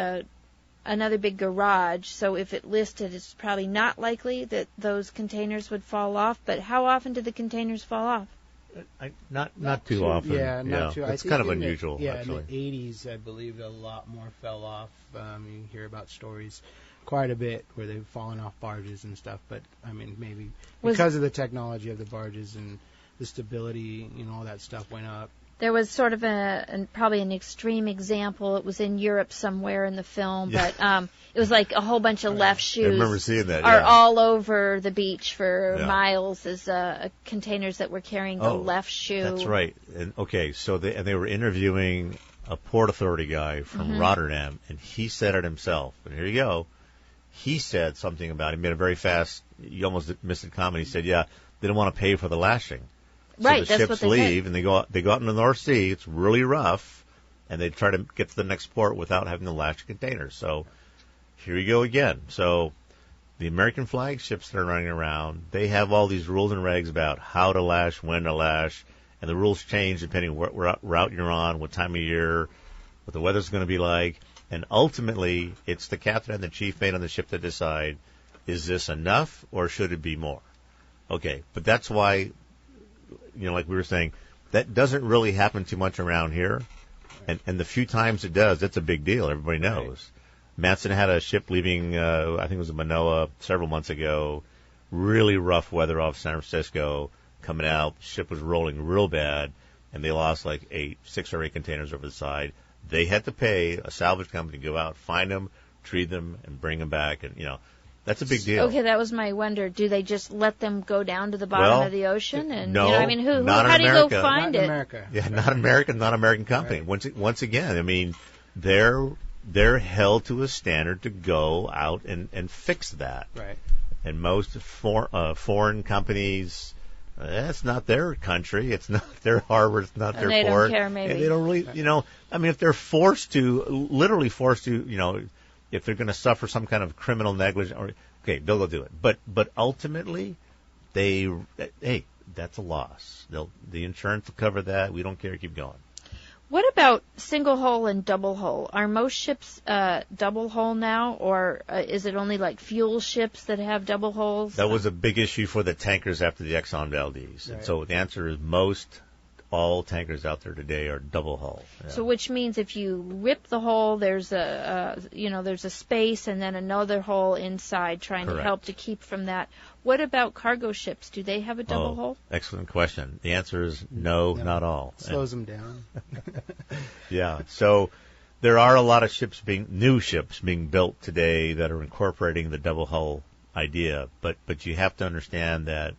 another big garage, so if it listed, it's probably not likely that those containers would fall off. But how often do the containers fall off? Not too often. Yeah, not too. It's kind of unusual. In the 80s, I believe a lot more fell off. You hear about stories quite a bit where they've fallen off barges and stuff. But I mean, maybe because of the technology of the barges and the stability, all that stuff went up. There was sort of probably an extreme example. It was in Europe somewhere in the film, but it was like a whole bunch of left shoes. I remember seeing that. Are all over the beach for miles as containers that were carrying the left shoe. That's right. And so they were interviewing a Port Authority guy from Rotterdam, and he said it himself. And here you go. He said something about it. He made a very fast, you almost missed the comment. He said, they don't want to pay for the lashing. So right, the that's what ships they leave, did. and they go out in the North Sea. It's really rough, and they try to get to the next port without having to lash the containers. So here you go again. So the American flag ships that are running around, they have all these rules and regs about how to lash, when to lash, and the rules change depending on what route you're on, what time of year, what the weather's going to be like. And ultimately, it's the captain and the chief mate on the ship that decide, is this enough or should it be more? Okay, but that's why, like we were saying, that doesn't really happen too much around here. And the few times it does, it's a big deal. Everybody knows. Right. Matson had a ship leaving, I think it was in Manoa several months ago, really rough weather off San Francisco, coming out. The ship was rolling real bad, and they lost like 6 or 8 containers over the side. They had to pay a salvage company to go out, find them, treat them, and bring them back. And, that's a big deal. Okay, that was my wonder. Do they just let them go down to the bottom of the ocean? And no, how do you go find not it? America. Yeah, not American company. Right. Once again, I mean, they're held to a standard to go out and fix that. Right. And most foreign companies, it's not their country, it's not their harbor, it's not their port. They don't care, maybe. And they don't really, I mean, if they're literally forced to, if they're going to suffer some kind of criminal negligence, they'll go do it. But ultimately, that's a loss. The insurance will cover that. We don't care. Keep going. What about single hull and double hull? Are most ships double hull now, or is it only like fuel ships that have double hulls? That was a big issue for the tankers after the Exxon Valdez. Right. And so the answer is all tankers out there today are double hull. Yeah. So which means if you rip the hull, there's a space and then another hull inside trying Correct. To help to keep from that. What about cargo ships? Do they have a double hull? Excellent question. The answer is no, not all. Slows them down. Yeah. So there are a lot of new ships being built today that are incorporating the double hull idea, but you have to understand that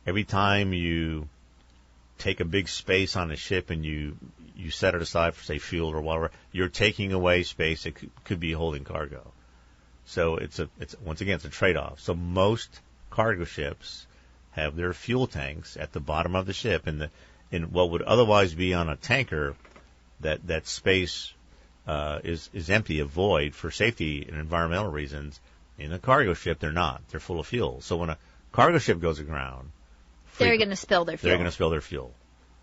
every time you take a big space on a ship and you set it aside for, say, fuel or whatever, you're taking away space that could be holding cargo. So it's once again, it's a trade-off. So most cargo ships have their fuel tanks at the bottom of the ship, and in what would otherwise be on a tanker, that space is empty, a void for safety and environmental reasons. In a cargo ship, they're not. They're full of fuel. So when a cargo ship goes aground, they're going to spill their fuel. They're going to spill their fuel.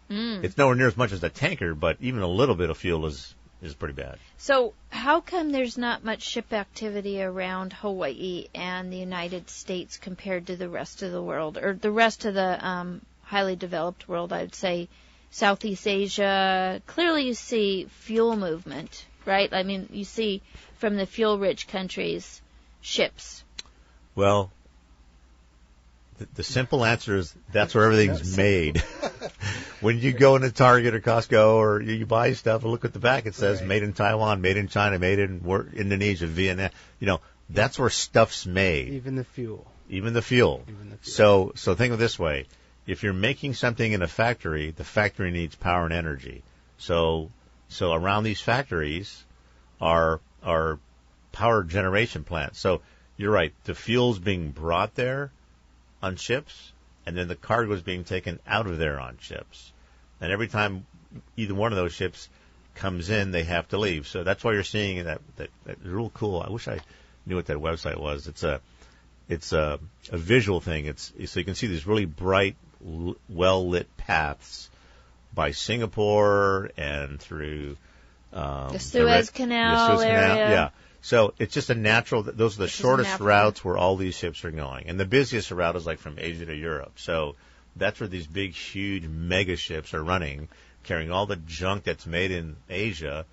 It's nowhere near as much as a tanker, but even a little bit of fuel is pretty bad. So how come there's not much ship activity around Hawaii and the United States compared to the rest of the world, or the rest of the highly developed world? I'd say Southeast Asia. Clearly you see fuel movement, right? I mean, you see from the fuel-rich countries ships. Well, the simple answer is that's where everything's made. When you go into Target or Costco or you buy stuff and look at the back, it says made in Taiwan, made in China, made in Indonesia, Vietnam. That's where stuff's made. Even the fuel. So think of it this way. If you're making something in a factory, the factory needs power and energy. So around these factories are power generation plants. So you're right. The fuel's being brought there on ships, and then the cargo is being taken out of there on ships. And every time either one of those ships comes in, they have to leave. So that's why you're seeing that real cool. I wish I knew what that website was. It's a visual thing. So you can see these really bright, well lit paths by Singapore and through The Suez Canal the Suez area. Canal, yeah. So it's just a natural. Those are the shortest routes where all these ships are going, and the busiest route is like from Asia to Europe. So that's where these big, huge mega ships are running, carrying all the junk that's made in Asia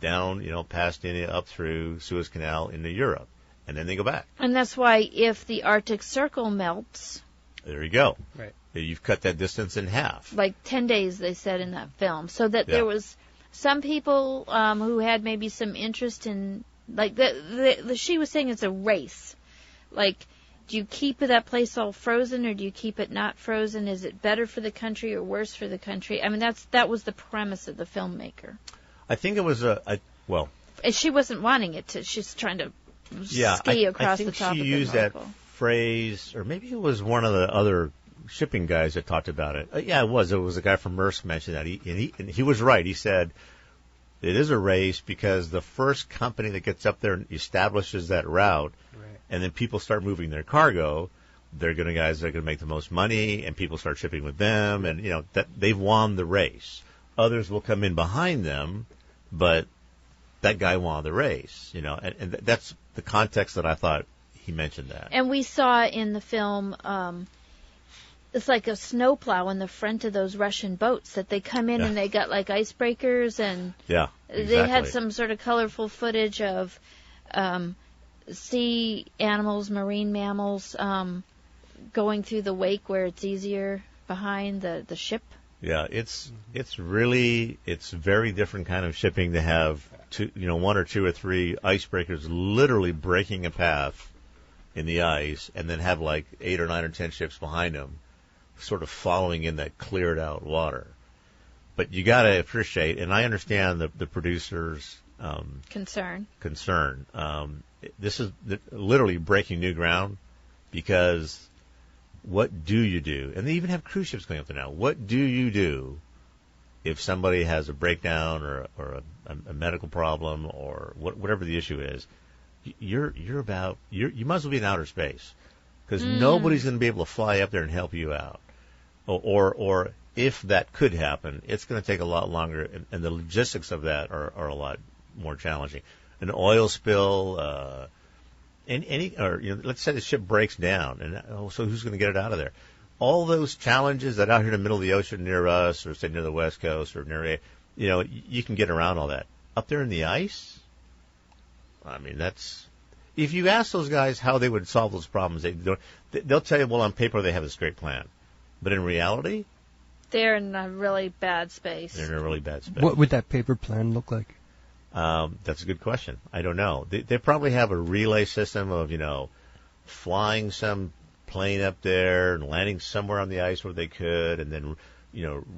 down, past India, up through Suez Canal into Europe, and then they go back. And that's why if the Arctic Circle melts, there you go. Right. You've cut that distance in half. Like 10 days, they said in that film, so that there was some people who had maybe some interest in. Like, she was saying it's a race. Like, do you keep that place all frozen or do you keep it not frozen? Is it better for the country or worse for the country? I mean, that was the premise of the filmmaker. I think it was well. She wasn't wanting it to. She's trying to ski across the top of the I think she used that phrase, or maybe it was one of the other shipping guys that talked about it. Yeah, it was. It was a guy from Maersk mentioned that. And he was right. He said, it is a race because the first company that gets up there and establishes that route, and then people start moving their cargo, they're going to guys that are going to make the most money, and people start shipping with them, and that they've won the race. Others will come in behind them, but that guy won the race, and that's the context that I thought he mentioned that. And we saw in the film. It's like a snowplow in the front of those Russian boats that they come in and they got like icebreakers and they had some sort of colorful footage of sea animals, marine mammals going through the wake where it's easier behind the ship. Yeah, it's very different kind of shipping to have one or two or three icebreakers literally breaking a path in the ice and then have like 8 or 9 or 10 ships behind them, sort of following in that cleared out water. But you got to appreciate, and I understand the producers' concern. This is literally breaking new ground, because what do you do? And they even have cruise ships going up there now. What do you do if somebody has a breakdown or a medical problem or whatever the issue is? You might as well be in outer space, because nobody's going to be able to fly up there and help you out. Or if that could happen, it's going to take a lot longer, and the logistics of that are a lot more challenging. An oil spill, let's say the ship breaks down, and so who's going to get it out of there? All those challenges that out here in the middle of the ocean near us, or say near the West Coast, or near, you can get around all that. Up there in the ice, I mean, if you ask those guys how they would solve those problems, they'll tell you, well, on paper they have a great plan. But in reality, they're in a really bad space. What would that paper plan look like? That's a good question. I don't know. They probably have a relay system of, flying some plane up there and landing somewhere on the ice where they could, and then,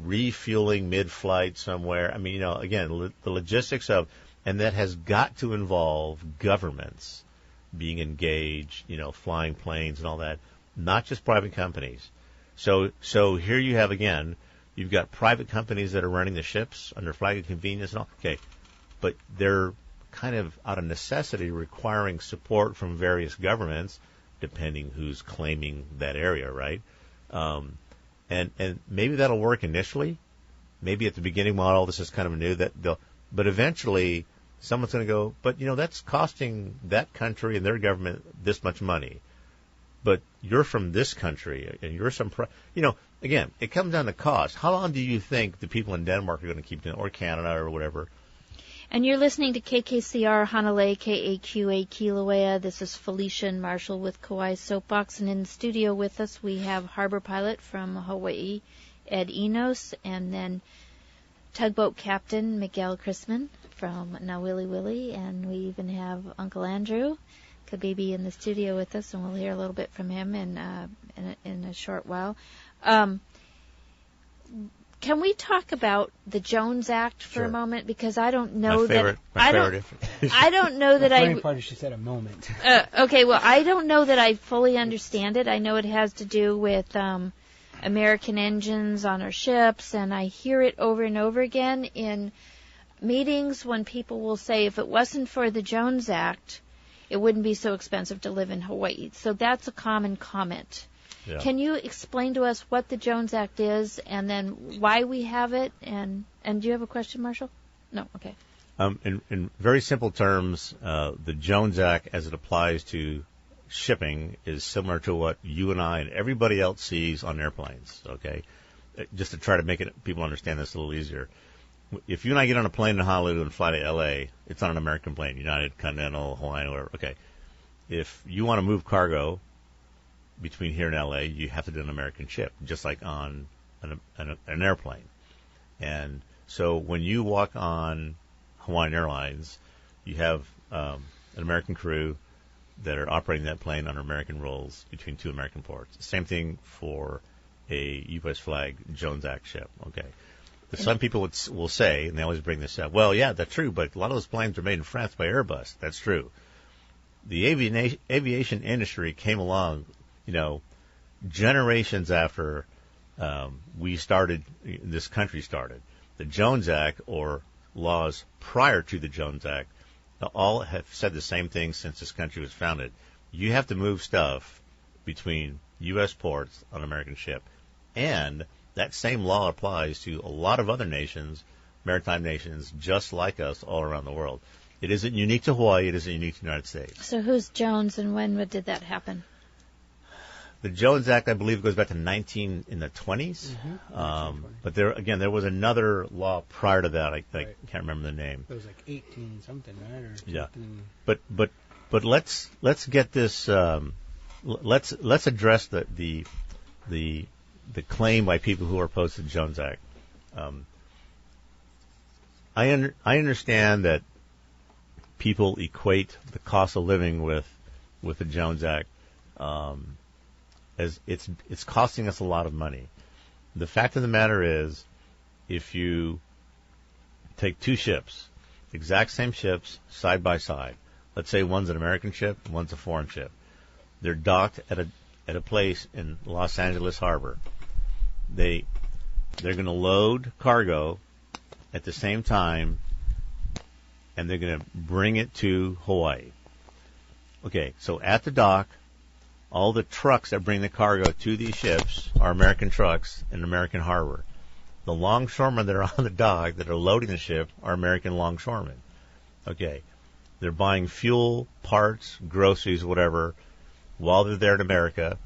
refueling mid-flight somewhere. I mean, again, the logistics of, and that has got to involve governments being engaged, flying planes and all that, not just private companies. So here you have, again, you've got private companies that are running the ships under flag of convenience and all. Okay, but they're kind of out of necessity requiring support from various governments, depending who's claiming that area, right? And maybe that'll work initially. Maybe at the beginning while all this is kind of new, but eventually someone's going to go, but that's costing that country and their government this much money. But you're from this country, and you're again, it comes down to cost. How long do you think the people in Denmark are going to keep doing, or Canada, or whatever? And you're listening to KKCR Hanalei, KAQA Kilauea. This is Felicia and Marshall with Kauai Soapbox, and in the studio with us we have harbor pilot from Hawaii, Ed Enos, and then tugboat captain Miguel Chrisman from Nawili Willie, and we even have Uncle Andrew Kabibi in the studio with us, and we'll hear a little bit from him in a short while. Can we talk about the Jones Act for a moment? Because I don't know I don't know that the funny part is she said a moment. Okay, well, I don't know that I fully understand it. I know it has to do with American engines on our ships, and I hear it over and over again in meetings when people will say, if it wasn't for the Jones Act, it wouldn't be so expensive to live in Hawaii. So that's a common comment. Yeah. Can you explain to us what the Jones Act is, and then why we have it? And do you have a question, Marshall? No? Okay. In very simple terms, the Jones Act, as it applies to shipping, is similar to what you and I and everybody else sees on airplanes. Okay, just to try to make people understand this a little easier. If you and I get on a plane in Honolulu and fly to L.A., it's on an American plane, United, Continental, Hawaiian, whatever. Okay, if you want to move cargo between here and L.A., you have to do an American ship, just like on an airplane. And so when you walk on Hawaiian Airlines, you have an American crew that are operating that plane under American rules between two American ports. Same thing for a U.S. flag Jones Act ship. Okay. Some people will say, and they always bring this up, well, yeah, that's true, but a lot of those planes are made in France by Airbus. That's true. The aviation industry came along, generations after this country started. The Jones Act, or laws prior to the Jones Act, all have said the same thing since this country was founded. You have to move stuff between U.S. ports on an American ship. And that same law applies to a lot of other nations, maritime nations, just like us all around the world. It isn't unique to Hawaii. It isn't unique to the United States. So who's Jones, and when did that happen? The Jones Act, I believe, goes back to in the 20s. Mm-hmm. But there was another law prior to that. I can't remember the name. It was like 18 something, right? Or yeah. something. But let's get this. Let's address the claim by people who are opposed to the Jones Act. I understand that people equate the cost of living with the Jones Act. As it's costing us a lot of money. The fact of the matter is, if you take two ships, exact same ships, side by side, let's say one's an American ship, one's a foreign ship, they're docked at a place in Los Angeles Harbor. They're going to load cargo at the same time, and they're going to bring it to Hawaii. Okay, so at the dock, all the trucks that bring the cargo to these ships are American trucks in American harbor. The longshoremen that are on the dock that are loading the ship are American longshoremen. Okay. They're buying fuel, parts, groceries, whatever, while they're there in America.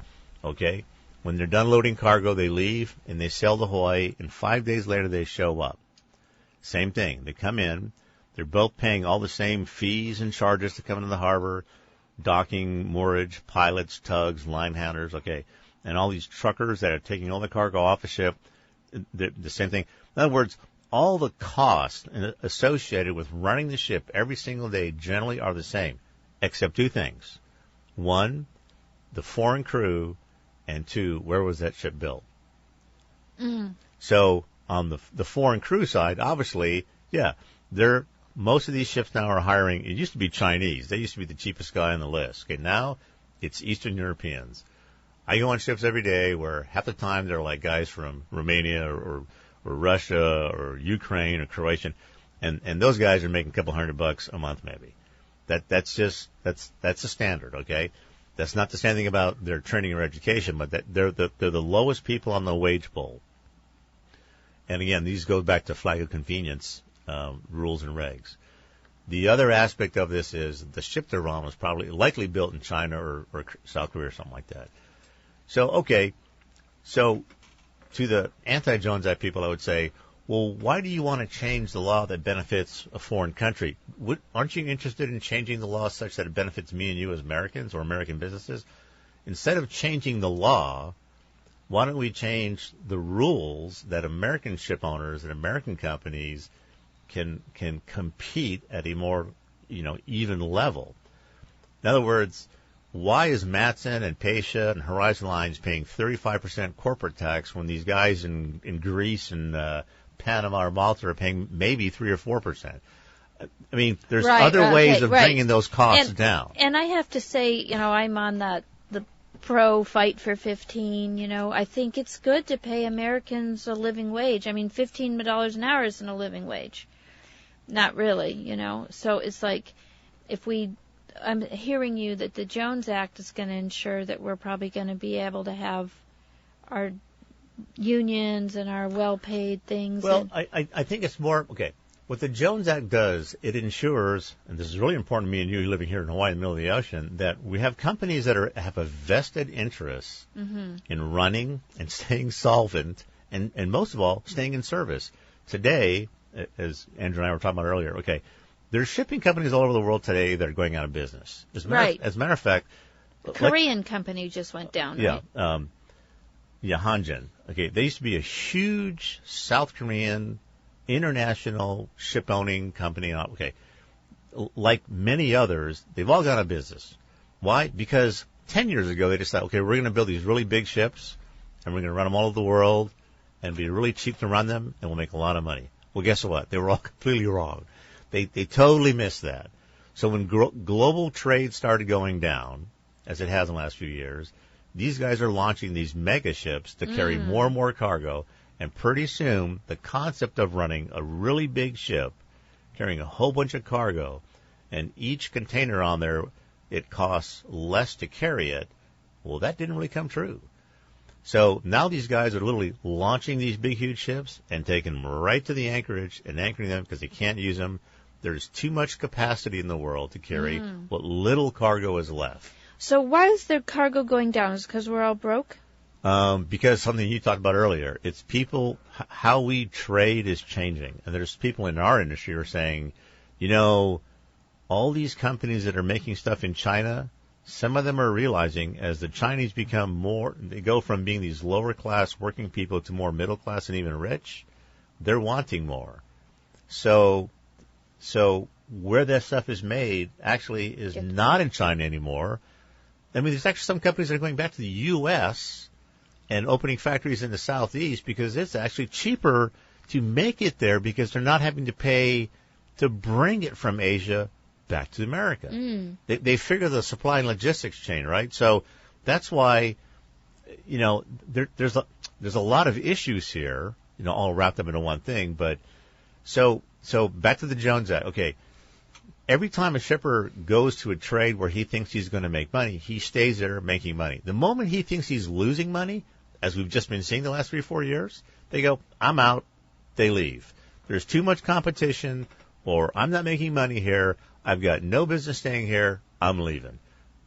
Okay. When they're done loading cargo, they leave and they sail to Hawaii, and 5 days later they show up. Same thing. They come in. They're both paying all the same fees and charges to come into the harbor. Docking, moorage, pilots, tugs, line handlers, okay, and all these truckers that are taking all the cargo off the ship, the same thing. In other words, all the costs associated with running the ship every single day generally are the same, except two things. One, the foreign crew, and two, where was that ship built? Mm. So on the foreign crew side, obviously, yeah, most of these ships now are hiring. It used to be Chinese. They used to be the cheapest guy on the list. Okay, now it's Eastern Europeans. I go on ships every day where half the time they're like guys from Romania or Russia or Ukraine or Croatia, and those guys are making a couple $100 a month maybe. That's the standard. Okay, that's not to say anything about their training or education, but they're the lowest people on the wage pool. And again, these go back to flag of convenience. Rules and regs. The other aspect of this is the ship they're on was likely built in China or South Korea or something like that. So to the anti-Jones Act people, I would say, well, why do you want to change the law that benefits a foreign country? Aren't you interested in changing the law such that it benefits me and you as Americans or American businesses? Instead of changing the law, why don't we change the rules that American ship owners and American companies can compete at a more, even level? In other words, why is Matson and Pasha and Horizon Lines paying 35% corporate tax when these guys in Greece and Panama or Malta are paying maybe 3 or 4%? I mean, there's other ways of bringing those costs down. And I have to say, I'm on the pro fight for 15. I think it's good to pay Americans a living wage. I mean, $15 an hour isn't a living wage. Not really, So it's like, I'm hearing you that the Jones Act is going to ensure that we're probably going to be able to have our unions and our well-paid things. Well, I think it's more, okay, What the Jones Act does, it ensures, and this is really important to me and you living here in Hawaii in the middle of the ocean, that we have companies that have a vested interest in running and staying solvent and most of all, staying in service. Today, as Andrew and I were talking about earlier, okay, there's shipping companies all over the world today that are going out of business. As a matter of fact, a Korean company just went down, yeah, right? Hanjin. Okay, they used to be a huge South Korean international ship-owning company. Okay, like many others, they've all gone out of business. Why? Because 10 years ago, they decided, okay, we're going to build these really big ships, and we're going to run them all over the world, and be really cheap to run them, and we'll make a lot of money. Well, guess what? They were all completely wrong. They totally missed that. So when global trade started going down, as it has in the last few years, these guys are launching these mega ships to carry more and more cargo. And pretty soon, the concept of running a really big ship, carrying a whole bunch of cargo, and each container on there, it costs less to carry it, well, that didn't really come true. So now these guys are literally launching these big, huge ships and taking them right to the anchorage and anchoring them because they can't use them. There's too much capacity in the world to carry what little cargo is left. So why is their cargo going down? Is it because we're all broke? Because something you talked about earlier, it's people, how we trade is changing. And there's people in our industry who are saying, you know, all these companies that are making stuff in China, some of them are realizing as the Chinese become more, they go from being these lower class working people to more middle class and even rich, they're wanting more. So where that stuff is made actually is not in China anymore. I mean, there's actually some companies that are going back to the U.S. and opening factories in the Southeast because it's actually cheaper to make it there because they're not having to pay to bring it from Asia back to America. They figure the supply and logistics chain, right? So that's why, you know, there's a lot of issues here, you know, all wrapped up into one thing. But so back to the Jones Act. Okay, every time a shipper goes to a trade where he thinks he's going to make money, he stays there making money. The moment he thinks he's losing money, as we've just been seeing the last 3 or 4 years, they go, I'm out, they leave. There's too much competition, or I'm not making money here, I've got no business staying here, I'm leaving.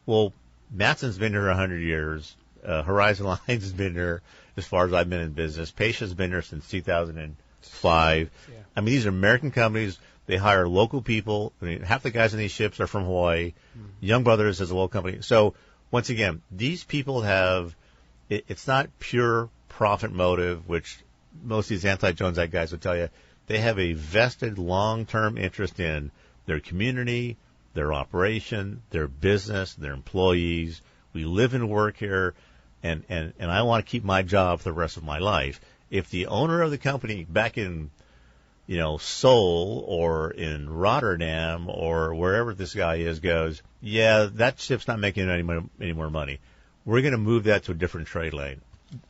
Well, Matson's been here 100 years, Horizon Lines has been here as far as I've been in business, Pasha's been here since 2005. Yeah. I mean, these are American companies. They hire local people. I mean, half the guys on these ships are from Hawaii. Young Brothers is a local company. So, once again, these people have, it's not pure profit motive, which most of these anti-Jones Act guys would tell you. They have a vested long-term interest in their community, their operation, their business, their employees. We live and work here, and I want to keep my job for the rest of my life. If the owner of the company back in, you know, Seoul or in Rotterdam or wherever this guy is goes, yeah, that ship's not making any more money. We're going to move that to a different trade lane,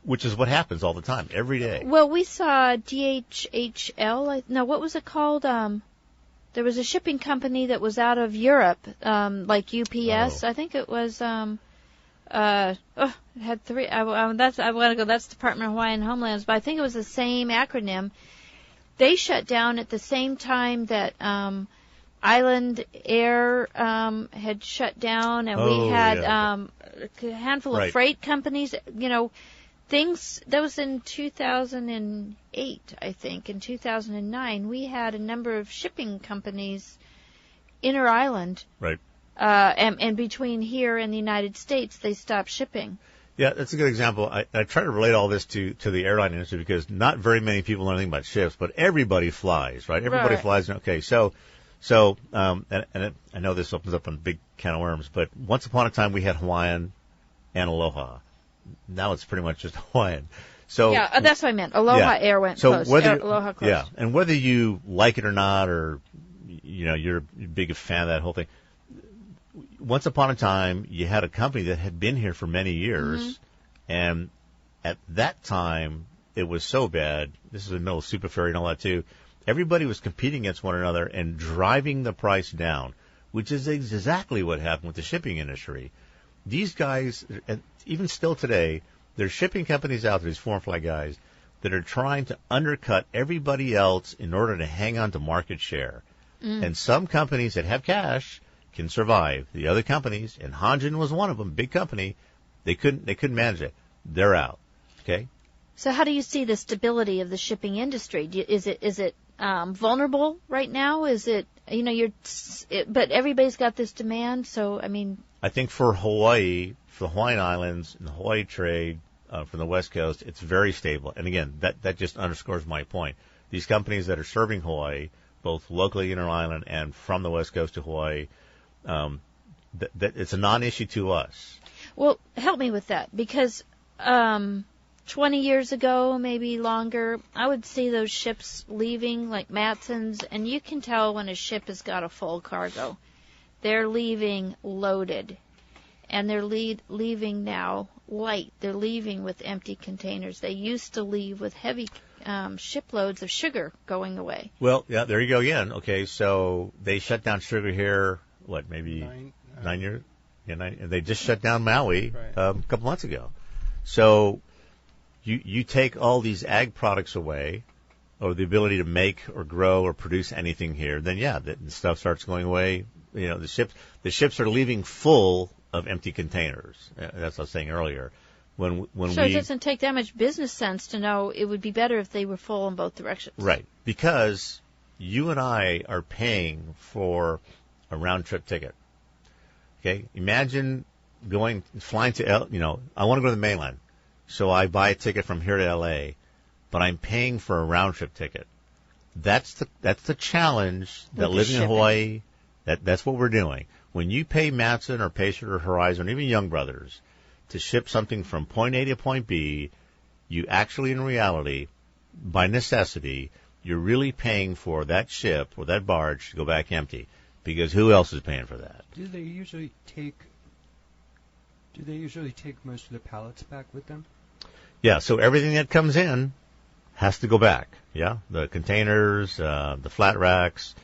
which is what happens all the time, every day. Well, we saw DHHL. No, what was it called? There was a shipping company that was out of Europe, like UPS. I think it was. It had three. I want to go. That's Department of Hawaiian Homelands, but I think it was the same acronym. They shut down at the same time that Island Air had shut down, and we had a handful of freight companies. You know, things that was in 2008, I think. In 2009, we had a number of shipping companies inter-island. Right. And between here and the United States, they stopped shipping. Yeah, that's a good example. I try to relate all this to the airline industry because not very many people know anything about ships, but everybody flies, right? Everybody flies. Okay, so and I know this opens up a big can of worms, but once upon a time we had Hawaiian and Aloha. Now it's pretty much just Hawaiian. So yeah, that's what I meant. Aloha Air went closed. Aloha closed. Yeah, and whether you like it or not, or you know you're a big fan of that whole thing. Once upon a time, you had a company that had been here for many years, and at that time, it was so bad. This is in the middle of Super Ferry and all that, too. Everybody was competing against one another and driving the price down, which is exactly what happened with the shipping industry. These guys, and even still today, there's shipping companies out there, these foreign flag guys, that are trying to undercut everybody else in order to hang on to market share. And some companies that have cash can survive. The other companies, and Hanjin was one of them, big company, they couldn't manage it. They're out. Okay? So how do you see the stability of the shipping industry? Is it vulnerable right now? Is it, but everybody's got this demand, so, I mean. I think for Hawaii, for the Hawaiian Islands and the Hawaii trade from the West Coast, it's very stable. And again, that just underscores my point. These companies that are serving Hawaii, both locally in our island and from the West Coast to Hawaii, that it's a non-issue to us. Well, help me with that, because 20 years ago, maybe longer, I would see those ships leaving, like Matson's, and you can tell when a ship has got a full cargo. They're leaving loaded, and they're leaving now light. They're leaving with empty containers. They used to leave with heavy shiploads of sugar going away. Well, yeah, there you go again. Okay, so they shut down sugar here, maybe 9 years? Yeah, they just shut down Maui a couple months ago. So you take all these ag products away, or the ability to make or grow or produce anything here, then the stuff starts going away. The ships are leaving full of empty containers. That's what I was saying earlier. It doesn't take that much business sense to know it would be better if they were full in both directions. Right, because you and I are paying for a round-trip ticket. Okay, imagine flying to I want to go to the mainland, so I buy a ticket from here to L.A., but I'm paying for a round-trip ticket. That's the challenge that living in Hawaii. That's what we're doing. When you pay Matson or Pacer or Horizon or even Young Brothers to ship something from point A to point B, you actually, in reality, by necessity, you're really paying for that ship or that barge to go back empty, because who else is paying for that? Do they usually take most of the pallets back with them? Yeah, so everything that comes in has to go back. Yeah, the containers, the flat racks.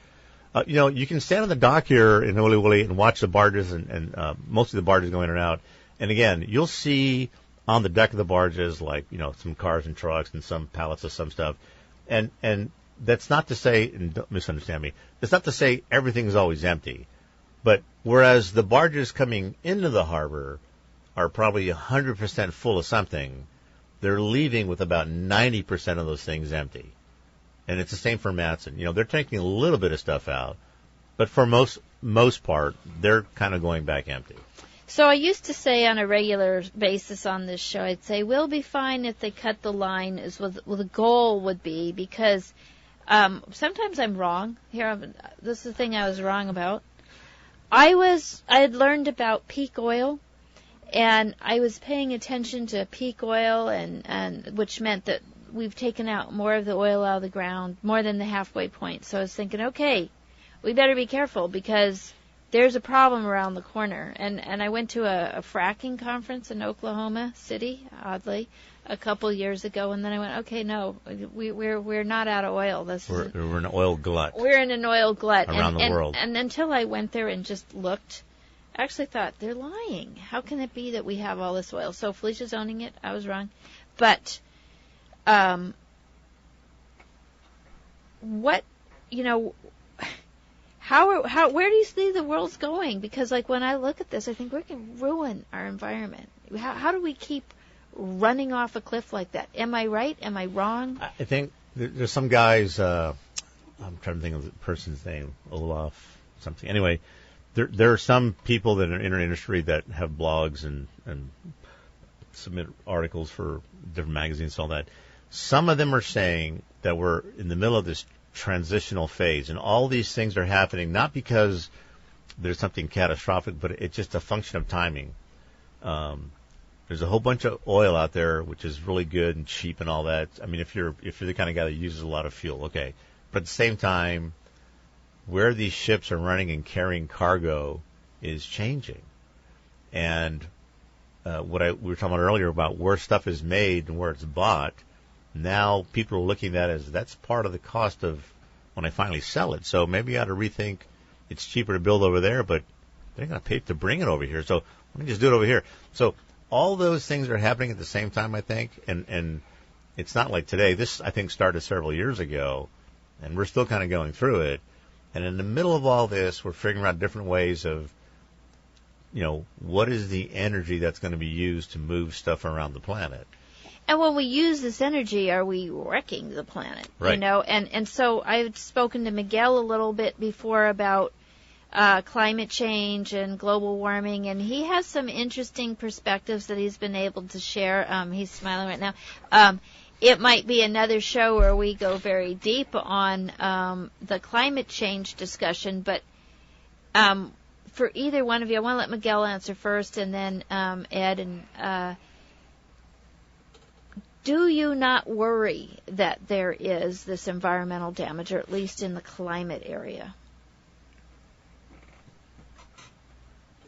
You can stand on the dock here in Oli Wuli and watch the barges and most of the barges going in and out. And again, you'll see on the deck of the barges, some cars and trucks and some pallets of some stuff. And that's not to say, and don't misunderstand me, that's not to say everything's always empty. But whereas the barges coming into the harbor are probably 100% full of something, they're leaving with about 90% of those things empty. And it's the same for Matson. They're taking a little bit of stuff out, but for most part, they're kind of going back empty. So I used to say on a regular basis on this show, I'd say, we'll be fine if they cut the line, is what the goal would be, because sometimes I'm wrong. This is the thing I was wrong about. I had learned about peak oil, and I was paying attention to peak oil, and which meant that we've taken out more of the oil out of the ground, more than the halfway point. So I was thinking, okay, we better be careful, because there's a problem around the corner. And I went to a fracking conference in Oklahoma City, oddly, a couple years ago, and then I went, okay, no, we're not out of oil. We're an oil glut. We're in an oil glut around the world. And until I went there and just looked, I actually thought, they're lying. How can it be that we have all this oil? So Felicia's owning it. I was wrong. But where do you see the world's going? Because when I look at this, I think we can ruin our environment. How do we keep running off a cliff like that? Am I right? Am I wrong? I think there's some guys, I'm trying to think of the person's name, Olaf something. Anyway, there are some people that are in our industry that have blogs and submit articles for different magazines and all that. Some of them are saying that we're in the middle of this transitional phase, and all these things are happening not because there's something catastrophic, but it's just a function of timing. There's a whole bunch of oil out there, which is really good and cheap and all that. I mean, if you're the kind of guy that uses a lot of fuel, okay. But at the same time, where these ships are running and carrying cargo is changing. And we were talking about earlier about where stuff is made and where it's bought. Now people are looking at it as that's part of the cost of when I finally sell it. So maybe I ought to rethink it's cheaper to build over there, but they're going to pay to bring it over here. So let me just do it over here. So all those things are happening at the same time, I think. And it's not like today. This, I think, started several years ago, and we're still kind of going through it. And in the middle of all this, we're figuring out different ways of, what is the energy that's going to be used to move stuff around the planet. And when we use this energy, are we wrecking the planet? Right. And so I've spoken to Miguel a little bit before about climate change and global warming, and he has some interesting perspectives that he's been able to share. He's smiling right now. It might be another show where we go very deep on the climate change discussion, but for either one of you, I want to let Miguel answer first, and then Ed. And do you not worry that there is this environmental damage, or at least in the climate area?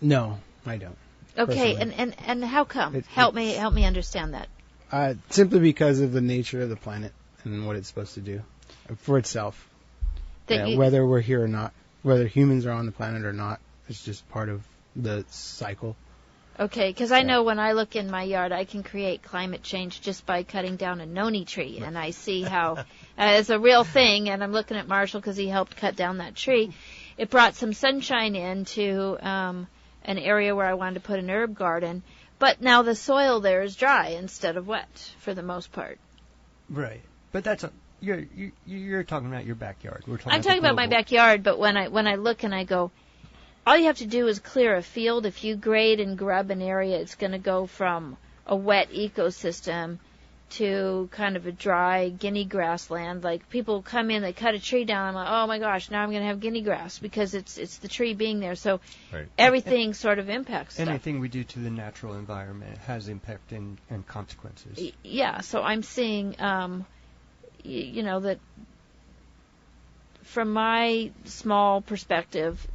No, I don't. Okay, and how come? Help me understand that. Simply because of the nature of the planet and what it's supposed to do for itself. Whether we're here or not, whether humans are on the planet or not, it's just part of the cycle. Okay, because I know when I look in my yard, I can create climate change just by cutting down a noni tree, and I see how it's a real thing, and I'm looking at Marshall because he helped cut down that tree. It brought some sunshine into an area where I wanted to put an herb garden, but now the soil there is dry instead of wet for the most part. Right, but that's you're talking about your backyard. I'm talking about my backyard, but when I look and I go, all you have to do is clear a field. If you grade and grub an area, it's going to go from a wet ecosystem to kind of a dry guinea grass land. Like, people come in, they cut a tree down, I'm like, oh my gosh, now I'm going to have guinea grass because it's the tree being there. So everything sort of impacts stuff. Anything we do to the natural environment has impact and consequences. Yeah, so I'm seeing, that from my small perspective,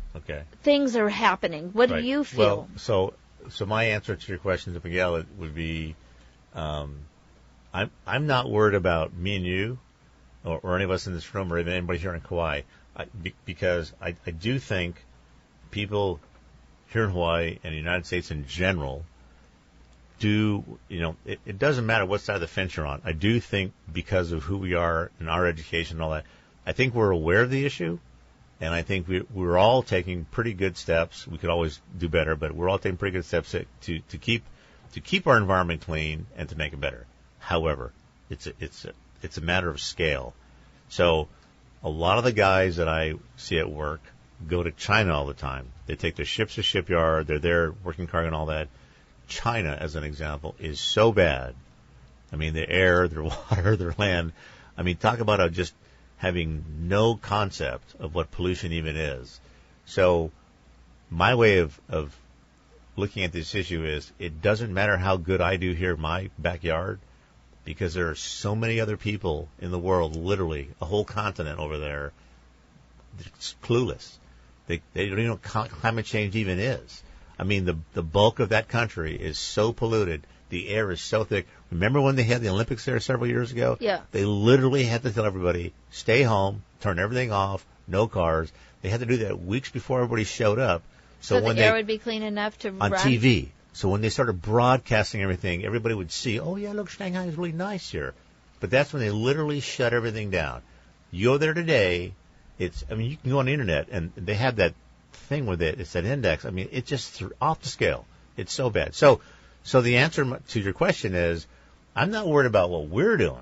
things are happening. What do you feel? Well, so my answer to your question to Miguel would be, I'm not worried about me and you, or any of us in this room, or even anybody here in Kauai, because I do think people here in Hawaii and the United States in general it doesn't matter what side of the fence you're on. I do think because of who we are and our education and all that, I think we're aware of the issue. And I think we're all taking pretty good steps. We could always do better, but we're all taking pretty good steps to keep our environment clean and to make it better. However, it's a matter of scale. So a lot of the guys that I see at work go to China all the time. They take their ships to shipyard. They're there working cargo and all that. China, as an example, is so bad. I mean, their air, their water, their land. I mean, talk about just having no concept of what pollution even is. So my way of looking at this issue is it doesn't matter how good I do here in my backyard, because there are so many other people in the world, literally a whole continent over there, that's clueless. They don't even know what climate change even is. I mean, the bulk of that country is so polluted. The air is so thick. Remember when they had the Olympics there several years ago? Yeah. They literally had to tell everybody, stay home, turn everything off, no cars. They had to do that weeks before everybody showed up. So when the air would be clean enough to run? On TV. So when they started broadcasting everything, everybody would see, oh, yeah, look, Shanghai is really nice here. But that's when they literally shut everything down. You go there today, you can go on the Internet, and they have that thing with it. It's that index. I mean, it's just off the scale. It's so bad. So the answer to your question is, I'm not worried about what we're doing.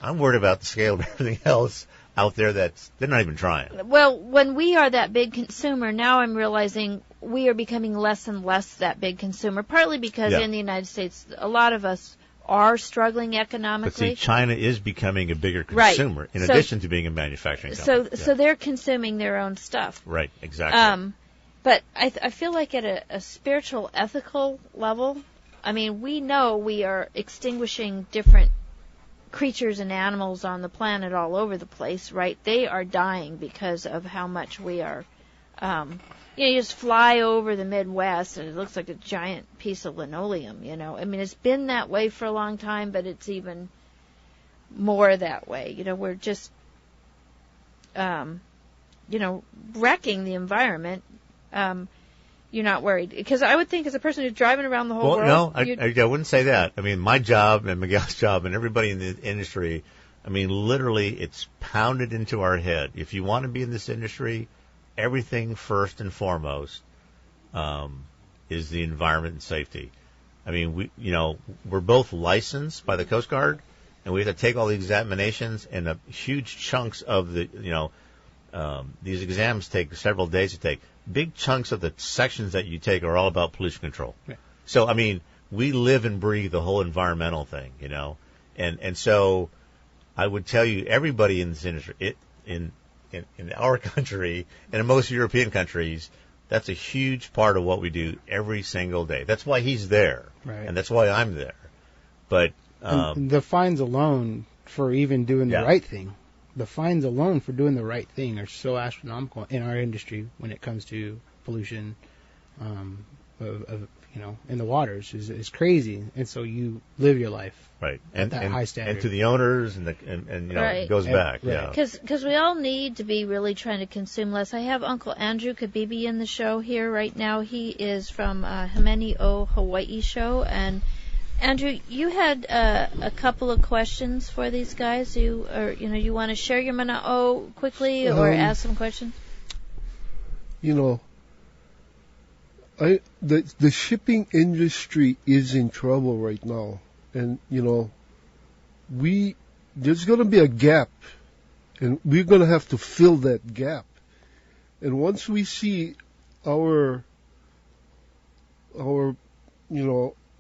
I'm worried about the scale of everything else out there they're not even trying. Well, when we are that big consumer, now I'm realizing we are becoming less and less that big consumer, partly because in the United States, a lot of us are struggling economically. But see, China is becoming a bigger consumer, in addition to being a manufacturing company. So they're consuming their own stuff. Right, exactly. But I feel like at a spiritual, ethical level, I mean, we know we are extinguishing different creatures and animals on the planet all over the place, right? They are dying because of how much we are. You just fly over the Midwest and it looks like a giant piece of linoleum, I mean, it's been that way for a long time, but it's even more that way. We're just, wrecking the environment. you're not worried? Because I would think as a person who's driving around the whole world. Well, no, I wouldn't say that. I mean, my job and Miguel's job and everybody in the industry, I mean, literally, it's pounded into our head. If you want to be in this industry, everything first and foremost is the environment and safety. I mean, we're both licensed by the Coast Guard, and we have to take all the examinations, and huge chunks of the, these exams take several days to take. Big chunks of the sections that you take are all about pollution control. Yeah. So, I mean, we live and breathe the whole environmental thing, and so I would tell you, everybody in this industry, in our country and in most European countries, that's a huge part of what we do every single day. That's why he's there, right. And that's why I'm there. But the fines alone for even doing the right thing, the fines alone for doing the right thing are so astronomical in our industry when it comes to pollution, in the waters is crazy. And so you live your life. Right, and high standard, and to the owners, and right. It goes back, right. yeah. Because we all need to be really trying to consume less. I have Uncle Andrew Kabibi in the show here right now. He is from Himeni o Hawaii show, and Andrew, you had a couple of questions for these guys. You want to share your mana'o quickly or ask some questions? The shipping industry is in trouble right now. And, there's going to be a gap, and we're going to have to fill that gap. And once we see our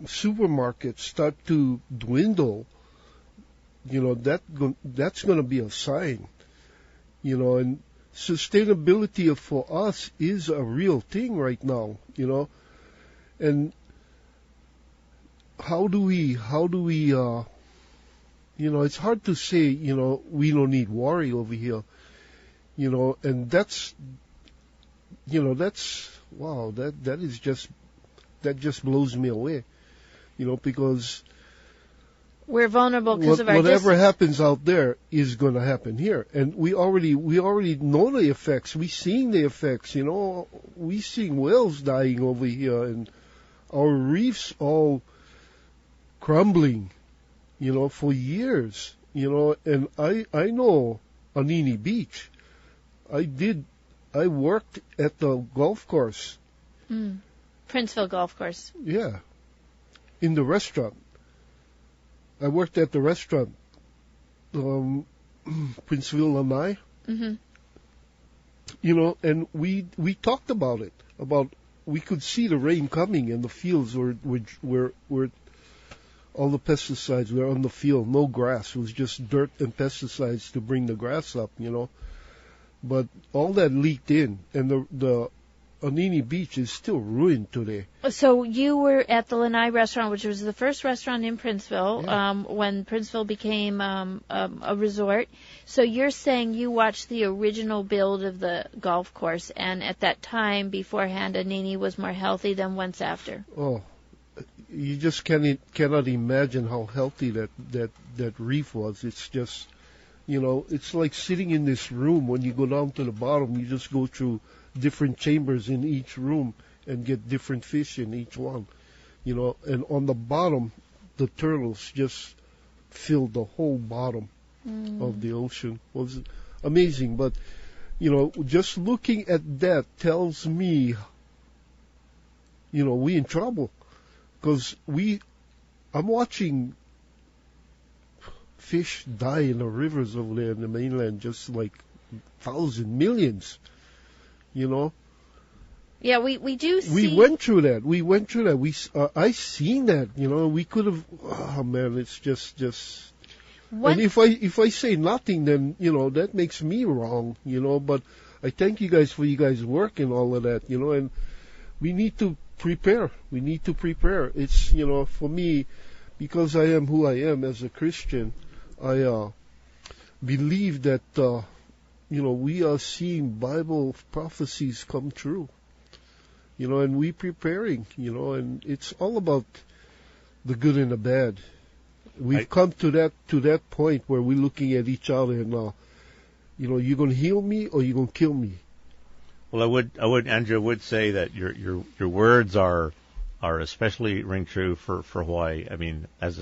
supermarkets start to dwindle, that's going to be a sign, and sustainability for us is a real thing right now, and how do we it's hard to say, we don't need worry over here, and that's wow, that just blows me away, because we're vulnerable because of our whatever happens out there is going to happen here, and we already know the effects. We're seeing the effects. We seeing whales dying over here, and our reefs all crumbling, for years, and I know Anini Beach. I worked at the golf course. Princeville Golf Course. Yeah. In the restaurant. I worked at the restaurant, Princeville Lanai. Mm-hmm. And we talked about it, we could see the rain coming, and the fields were all the pesticides were on the field, no grass. It was just dirt and pesticides to bring the grass up, But all that leaked in, and the Anini Beach is still ruined today. So you were at the Lanai restaurant, which was the first restaurant in Princeville, yeah. When Princeville became a resort. So you're saying you watched the original build of the golf course, and at that time, beforehand, Anini was more healthy than once after. Oh, you just cannot imagine how healthy that reef was. It's just, it's like sitting in this room. When you go down to the bottom, you just go through different chambers in each room and get different fish in each one, and on the bottom, the turtles just filled the whole bottom of the ocean. It was amazing. But, just looking at that tells me, we in trouble. Because I'm watching fish die in the rivers over there in the mainland, just like thousands, millions, Yeah, we do see. We went through that. I seen that, we could have, oh man, it's just. And if I say nothing, then, that makes me wrong, but I thank you guys for you guys' work and all of that, and we need to prepare. It's, for me, because I am who I am as a Christian, I believe that, we are seeing Bible prophecies come true, and we preparing, and it's all about the good and the bad. We've come to that point where we're looking at each other and, you're going to heal me or you're going to kill me. Well, Andrew, would say that your words are especially ring true for Hawaii. I mean, as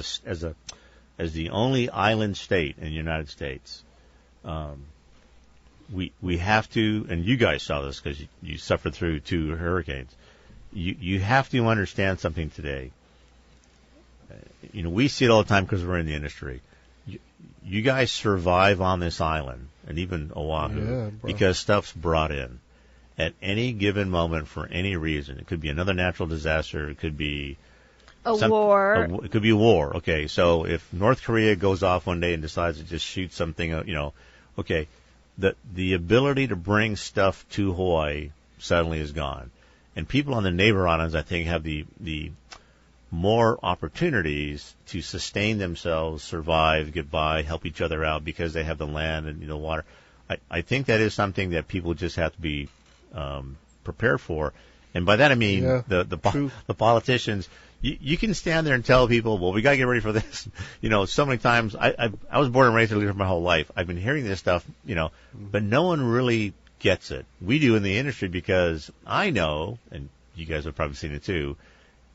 the only island state in the United States, we have to, and you guys saw this because you suffered through 2 hurricanes. You have to understand something today. We see it all the time because we're in the industry. You guys survive on this island, and even Oahu, because stuff's brought in at any given moment for any reason. It could be another natural disaster. It could be war. It could be a war. Okay, so if North Korea goes off one day and decides to just shoot something, okay, the ability to bring stuff to Hawaii suddenly is gone. And people on the neighbor islands, I think, have the more opportunities to sustain themselves, survive, get by, help each other out because they have the land and the water. I think that is something that people just have to be prepared for. And by that I mean the politicians. You can stand there and tell people, well, we got to get ready for this. So many times I was born and raised in Lee my whole life. I've been hearing this stuff, but no one really gets it. We do in the industry because I know, and you guys have probably seen it too,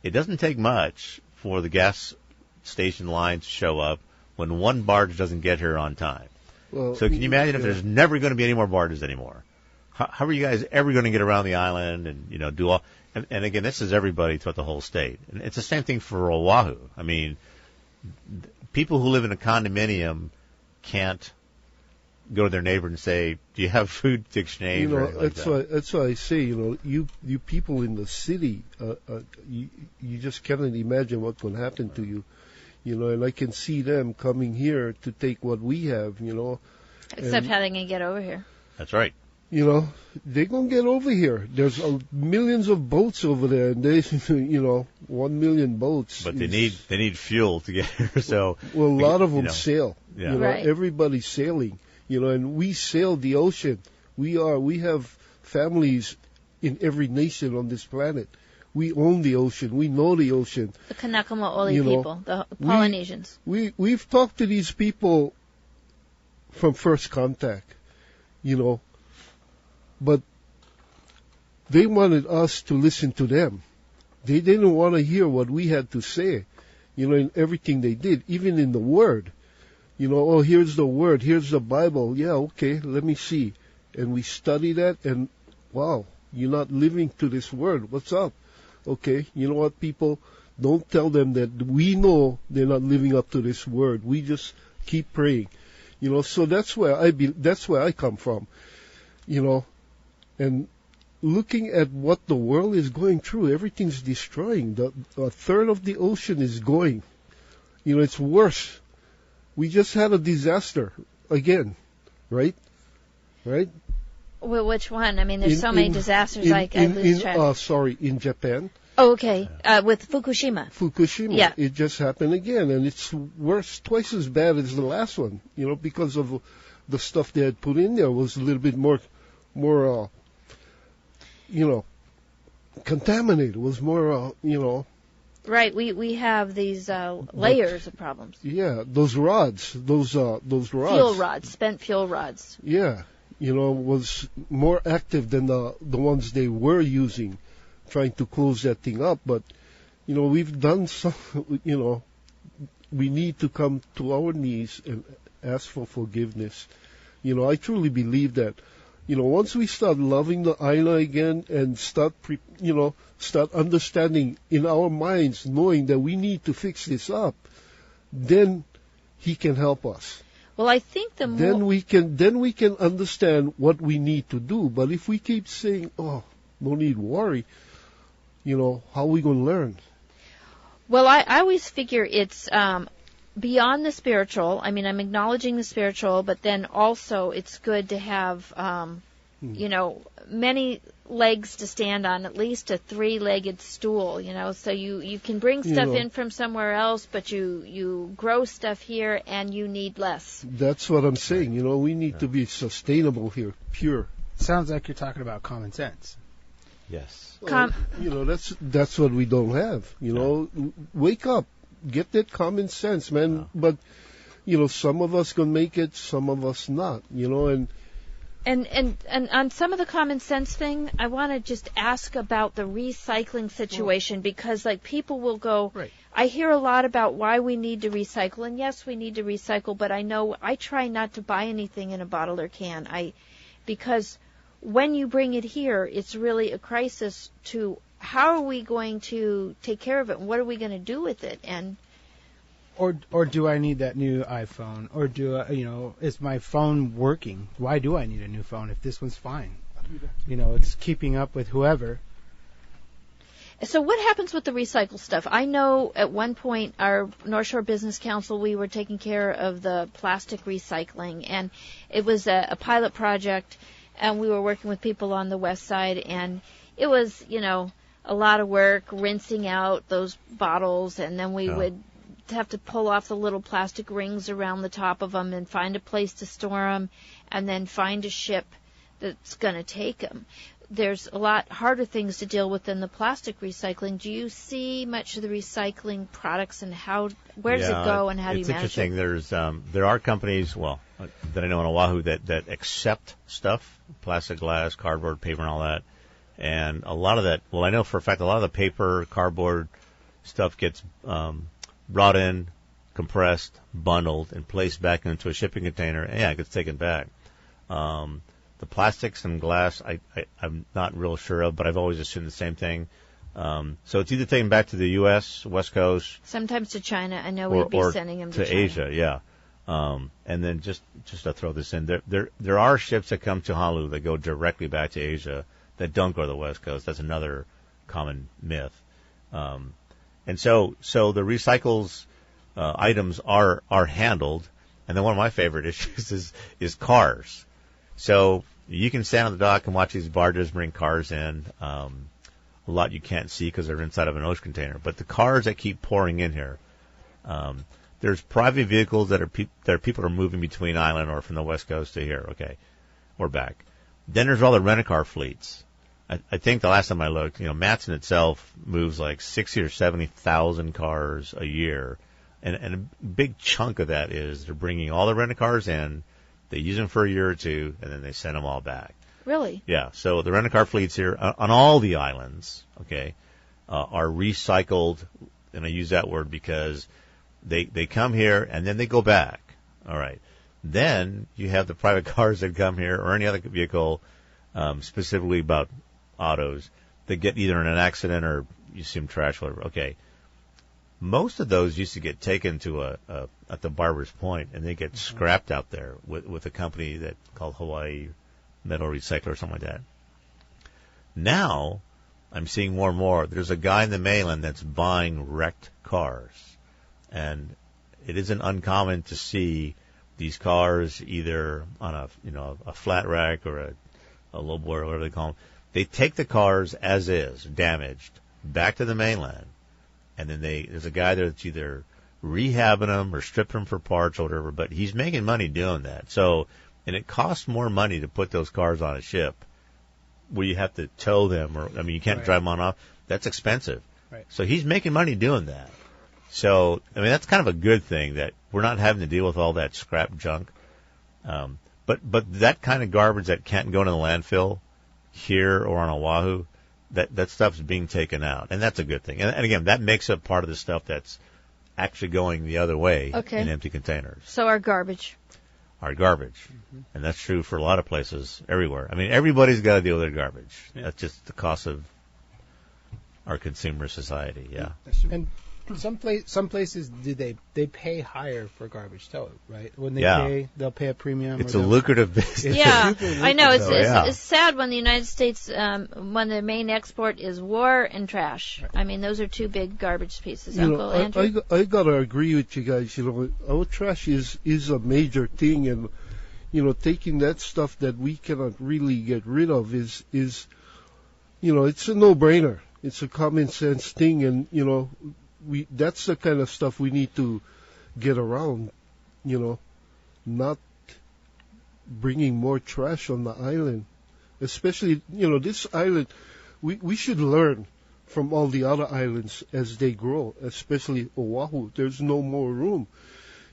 it doesn't take much for the gas station line to show up when one barge doesn't get here on time. Well, so can you imagine if there's never going to be any more barges anymore? How are you guys ever going to get around the island and do all? And again, this is everybody throughout the whole state. And it's the same thing for Oahu. I mean, people who live in a condominium can't go to their neighbor and say, "Do you have food to exchange?" That's why I say, you people in the city, you just cannot imagine what's going to happen to you, and I can see them coming here to take what we have, Except how they can get over here. That's right. They're going to get over here. There's millions of boats over there, and they, 1 million boats. But they need fuel to get here. So a lot of them sail. Yeah. Right. Everybody's sailing. And we sail the ocean. We have families in every nation on this planet. We own the ocean. We know the ocean. The Kanaka Maoli people, the Polynesians. We've talked to these people from first contact, but they wanted us to listen to them. They didn't want to hear what we had to say, in everything they did, even in the Word. Here's the Word, here's the Bible. Yeah, okay, let me see. And we study that, and wow, you're not living to this Word. What's up? Okay, you know what, people? Don't tell them that we know they're not living up to this Word. We just keep praying. So that's where I come from. And looking at what the world is going through, everything's destroying. A third of the ocean is going. It's worse. We just had a disaster again, right? Right? Well, which one? I mean, there's so many disasters. In Japan. Oh, okay. With Fukushima. Fukushima. Yeah. It just happened again, and it's worse, twice as bad as the last one. Because of the stuff they had put in there was a little bit more, contaminated. It was more, Right. We have these layers of problems. Yeah, those rods. Fuel rods, spent fuel rods. Yeah, was more active than the ones they were using, trying to close that thing up. But, we've done some, we need to come to our knees and ask for forgiveness. I truly believe that, once we start loving the island again and start understanding in our minds, knowing that we need to fix this up, then He can help us. Well, I think then we can understand what we need to do. But if we keep saying, "Oh, no need worry," how are we going to learn? Well, I always figure it's beyond the spiritual. I mean, I'm acknowledging the spiritual, but then also it's good to have, many legs to stand on, at least a 3-legged stool, so you can bring stuff in from somewhere else, but you grow stuff here and you need less. That's what I'm saying. We need to be sustainable here, pure. Sounds like you're talking about common sense. Yes. That's what we don't have. Wake up. Get that common sense, man. But, some of us can make it, some of us not, and And on some of the common sense thing, I want to just ask about the recycling situation, because like people will go, Right. I hear a lot about why we need to recycle, and yes, we need to recycle, but I know I try not to buy anything in a bottle or can. Because when you bring it here, it's really a crisis to how are we going to take care of it, and what are we going to do with it, and Or do I need that new iPhone? Or do I, is my phone working? Why do I need a new phone if this one's fine? It's keeping up with whoever. So what happens with the recycle stuff? I know at one point our North Shore Business Council, we were taking care of the plastic recycling, and it was a pilot project, and we were working with people on the west side, and it was, a lot of work rinsing out those bottles, and then we would have to pull off the little plastic rings around the top of them and find a place to store them, and then find a ship that's going to take them. There's a lot harder things to deal with than the plastic recycling. Do you see much of the recycling products, and where does it go, and how do you manage it? It's interesting. There are companies, that I know on Oahu that accept stuff, plastic, glass, cardboard, paper, and all that. And a lot of that, I know for a fact a lot of the paper, cardboard stuff gets brought in, compressed, bundled, and placed back into a shipping container. And it gets taken back. The plastics and glass, I'm not real sure of, but I've always assumed the same thing. So it's either taken back to the U.S., West Coast. Sometimes to China. I know we'd be sending them to China. Asia, yeah. And then just to throw this in, there are ships that come to Honolulu that go directly back to Asia that don't go to the West Coast. That's another common myth. And so the recycles items are handled. And then one of my favorite issues is cars. So you can stand on the dock and watch these barges bring cars in. A lot you can't see because they're inside of an ocean container. But the cars that keep pouring in here, there's private vehicles that people are moving between island or from the West Coast to here, or back. Then there's all the rent-a-car fleets. I think the last time I looked, Matson itself moves like 60 or 70,000 cars a year, and a big chunk of that is they're bringing all the rent-a-cars in, they use them for a year or two, and then they send them all back. Really? Yeah. So the rent-a-car fleets here on all the islands, are recycled, and I use that word because they come here and then they go back. All right. Then you have the private cars that come here or any other vehicle, specifically about autos, that get either in an accident or you see them trash, whatever. Okay. Most of those used to get taken to at the Barber's Point, and they get scrapped out there with a company that called Hawaii Metal Recycler or something like that. Now, I'm seeing more and more. There's a guy in the mainland that's buying wrecked cars, and it isn't uncommon to see these cars either on a flat rack or a low boy or whatever they call them. They take the cars as is, damaged, back to the mainland. And then there's a guy there that's either rehabbing them or stripping them for parts or whatever, but he's making money doing that. So, and it costs more money to put those cars on a ship where you have to tow them, you can't drive them on off. That's expensive. Right. So he's making money doing that. So, that's kind of a good thing that we're not having to deal with all that scrap junk. But that kind of garbage that can't go to the landfill here or on Oahu, that stuff's being taken out, and that's a good thing. And again, that makes up part of the stuff that's actually going the other way in empty containers. So our garbage. And that's true for a lot of places everywhere. Everybody's got to deal with their garbage. Yeah. That's just the cost of our consumer society. Yeah. And some places they pay higher for garbage tow, right? When they pay, they'll pay a premium. It's a lucrative business. Yeah, I know. It's sad when the United States, when the main export is war and trash. Right. Those are two big garbage pieces. Uncle Andrew? I gotta agree with you guys. Our trash is a major thing, and taking that stuff that we cannot really get rid of is it's a no-brainer. It's a common sense thing, and that's the kind of stuff we need to get around, not bringing more trash on the island. Especially, this island, we should learn from all the other islands as they grow, especially Oahu. There's no more room.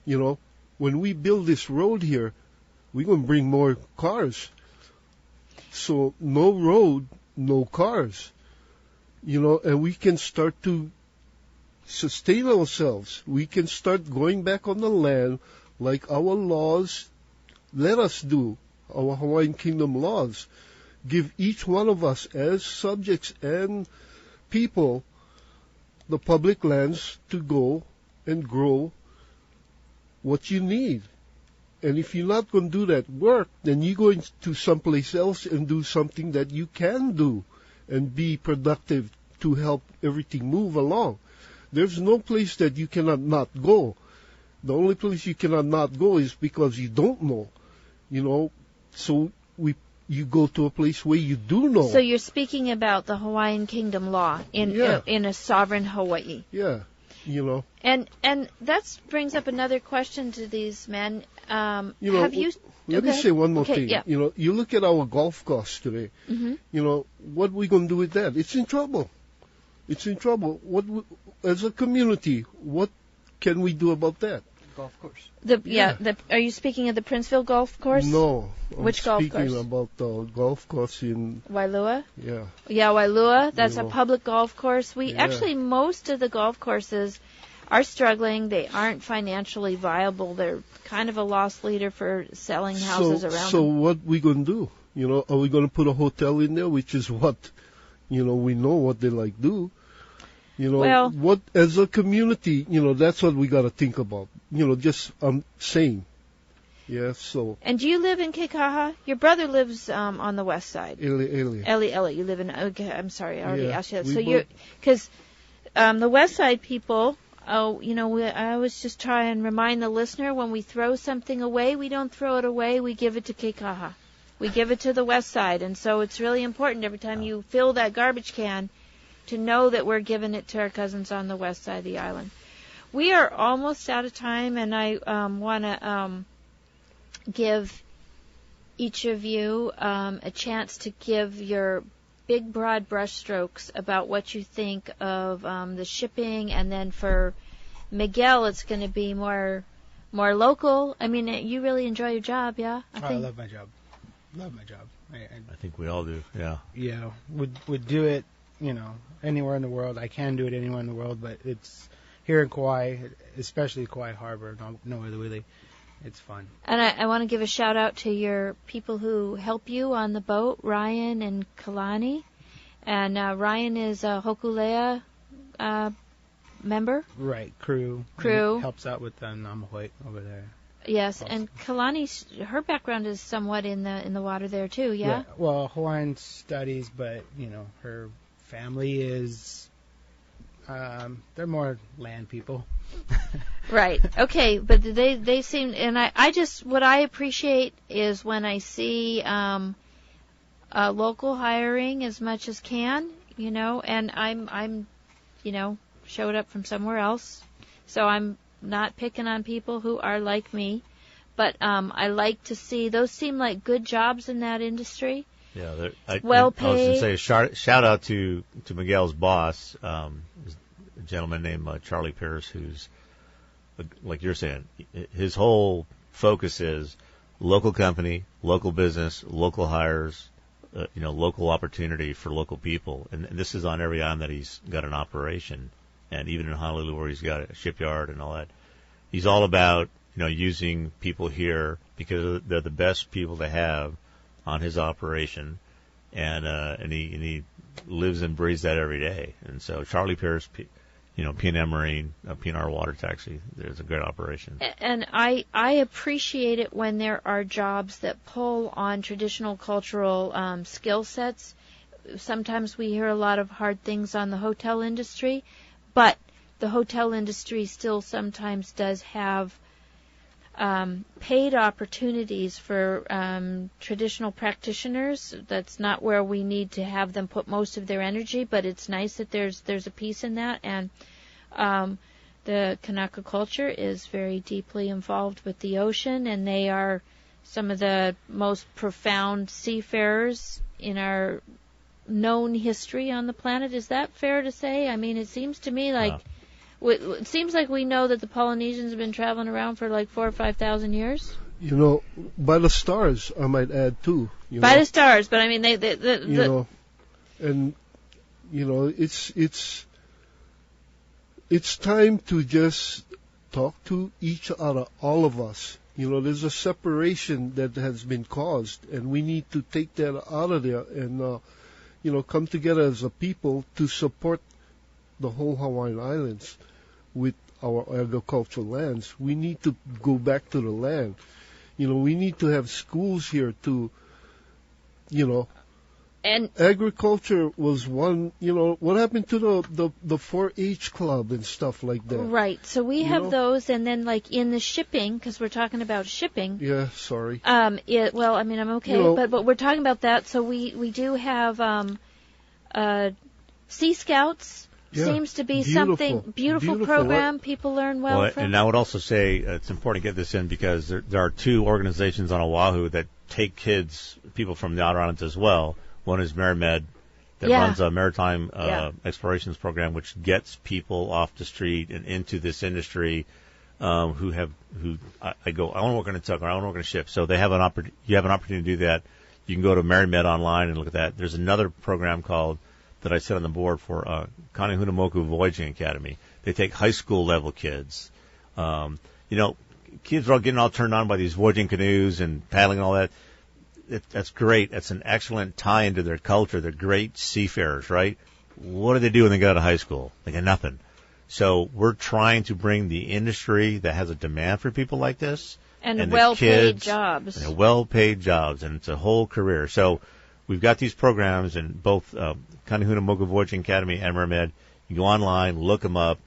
When we build this road here, we're going to bring more cars. So no road, no cars. And we can start to sustain ourselves. We can start going back on the land like our laws let us do, our Hawaiian Kingdom laws. Give each one of us as subjects and people the public lands to go and grow what you need. And if you're not going to do that work, then you're going to someplace else and do something that you can do and be productive to help everything move along. There's no place that you cannot not go. The only place you cannot not go is because you don't know. So you go to a place where you do know. So you're speaking about the Hawaiian Kingdom law in a sovereign Hawaii. Yeah, And that brings up another question to these men. Have you? Let me say one more thing. Yeah. You look at our golf course today. Mm-hmm. What we going to do with that? It's in trouble. It's in trouble. As a community, what can we do about that? Golf course. Are you speaking of the Princeville golf course? No. Which golf course? Speaking about the golf course in Wailua? Yeah. Yeah, Wailua. That's a public golf course. Actually, most of the golf courses are struggling. They aren't financially viable. They're kind of a lost leader for selling houses around So them. what we going to do? Are we going to put a hotel in there, which is what, we know what they like do. What as a community, that's what we got to think about. Just saying. Yeah, so. And do you live in Keikaha? Your brother lives on the west side. Eli. You live in. Okay, I'm sorry, I already asked you that. So because the west side people. I always just try and remind the listener when we throw something away, we don't throw it away. We give it to Keikaha. We give it to the west side, and so it's really important every time you fill that garbage can to know that we're giving it to our cousins on the west side of the island. We are almost out of time, and I want to give each of you a chance to give your big, broad brushstrokes about what you think of the shipping, and then for Miguel, it's going to be more local. I mean, you really enjoy your job, yeah? I love my job. I think we all do, yeah. Yeah, would do it, anywhere in the world. I can do it anywhere in the world, but it's here in Kauai, especially Kauai Harbor, no other really. It's fun. And I want to give a shout out to your people who help you on the boat, Ryan and Kalani. And Ryan is a Hokulea member. Right, crew. Crew. Helps out with the Namahoe over there. Yes, and Kalani, her background is somewhat in the water there too, yeah? Well, Hawaiian studies, but, her family is, they're more land people. Right. Okay, but they seem, and I just, what I appreciate is when I see local hiring as much as can, and I'm showed up from somewhere else, so I'm not picking on people who are like me, but I like to see, those seem like good jobs in that industry. Yeah, well paid. I was going to say shout out to Miguel's boss, a gentleman named Charlie Pierce, who's, like you're saying, his whole focus is local company, local business, local hires, local opportunity for local people. And this is on every island that he's got an operation. And even in Honolulu where he's got a shipyard and all that. He's all about, using people here because they're the best people to have on his operation. And he lives and breathes that every day. And so Charlie Pierce, P&M Marine, PNR Water Taxi, there's a great operation. And I appreciate it when there are jobs that pull on traditional cultural skill sets. Sometimes we hear a lot of hard things on the hotel industry, but the hotel industry still sometimes does have paid opportunities for traditional practitioners. That's not where we need to have them put most of their energy, but it's nice that there's a piece in that. And the Kanaka culture is very deeply involved with the ocean, and they are some of the most profound seafarers in our known history on the planet. Is that fair to say? I mean, it seems to me like it seems like we know that the Polynesians have been traveling around for like 4,000 or 5,000 years. You know, by the stars, I might add too. By the stars, but I mean and it's time to just talk to each other, all of us. There's a separation that has been caused, and we need to take that out of there and come together as a people to support the whole Hawaiian Islands with our agricultural lands. We need to go back to the land. We need to have schools here to, and agriculture was one, what happened to the 4-H club and stuff like that? Right. So we have those, and then like in the shipping, because we're talking about shipping. Yeah, sorry. I'm okay, but we're talking about that. So we do have Sea Scouts. Yeah, seems to be something beautiful program. People learn well from. And I would also say it's important to get this in because there are 2 organizations on Oahu that take people from the Outer Islands as well. One is MariMed that runs a maritime explorations program, which gets people off the street and into this industry I want to work on a tug, or I want to work on a ship. So you have an opportunity to do that. You can go to MariMed online and look at that. There's another program that I sit on the board for, Kanehunamoku Voyaging Academy. They take high school level kids. Kids are all getting all turned on by these voyaging canoes and paddling and all that. That's great. That's an excellent tie into their culture. They're great seafarers, right? What do they do when they get out of high school? They got nothing. So we're trying to bring the industry that has a demand for people like this. And well-paid jobs. And well-paid jobs, and it's a whole career. So we've got these programs in both Kanehunamoku Voyaging Academy and MariMed. You go online, look them up,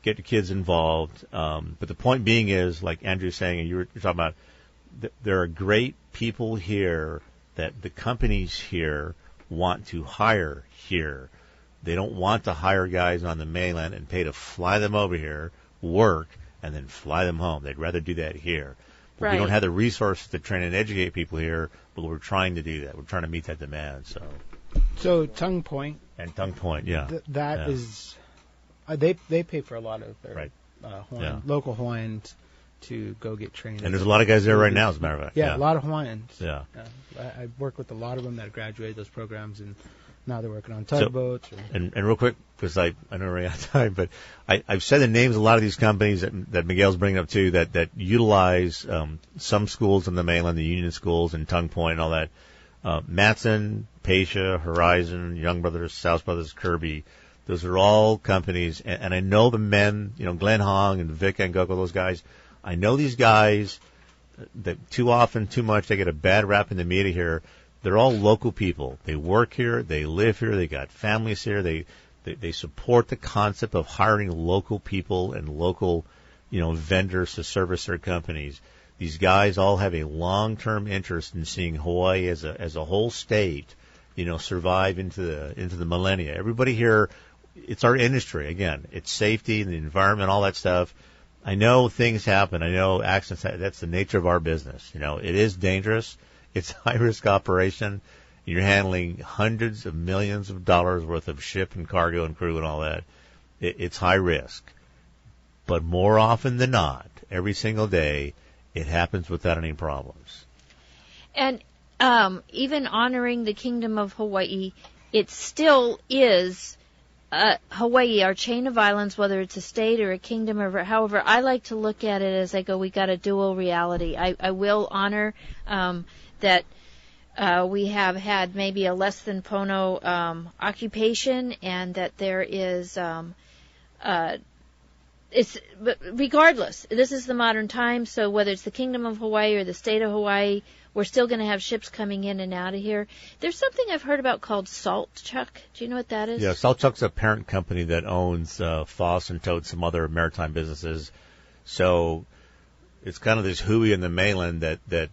get your kids involved. But the point being is, like Andrew's saying, and you're talking about, there are great people here that the companies here want to hire here. They don't want to hire guys on the mainland and pay to fly them over here, work, and then fly them home. They'd rather do that here. But we don't have the resources to train and educate people here, but we're trying to do that. We're trying to meet that demand. So Tongue Point. And Tongue Point, yeah. That is, they pay for a lot of their local Hawaiians to go get trained. And there's a lot of guys there right now, as a matter of fact. Yeah, a lot of Hawaiians. Yeah. I work with a lot of them that graduated those programs, and now they're working on tugboats. And real quick, because I know we're running out of time, but I've said the names of a lot of these companies that Miguel's bringing up too, that utilize some schools in the mainland, the union schools and Tongue Point and all that. Matson, Pasha, Horizon, Young Brothers, South Brothers, Kirby. Those are all companies, and I know the men, Glenn Hong and Vic Angoko, those guys. I know these guys that too often, too much, they get a bad rap in the media here. They're all local people. They work here, they live here, they got families here. They support the concept of hiring local people and local, vendors to service their companies. These guys all have a long-term interest in seeing Hawaii as a whole state, survive into the millennia. Everybody here, it's our industry. Again, it's safety and the environment, all that stuff. I know things happen. I know accidents happen. That's the nature of our business. It is dangerous. It's a high-risk operation. You're handling hundreds of millions of dollars worth of ship and cargo and crew and all that. It's high risk. But more often than not, every single day, it happens without any problems. And even honoring the Kingdom of Hawaii, it still is Hawaii, our chain of islands, whether it's a state or a kingdom or however. I like to look at it as I go, we got a dual reality. I will honor that we have had maybe a less than Pono occupation, and that there is but regardless, this is the modern time, so whether it's the Kingdom of Hawaii or the state of Hawaii, we're still going to have ships coming in and out of here. There's something I've heard about called Salt Chuck. Do you know what that is? Yeah, Salt Chuck's a parent company that owns Foss and Toad, some other maritime businesses. So it's kind of this hooey in the mainland that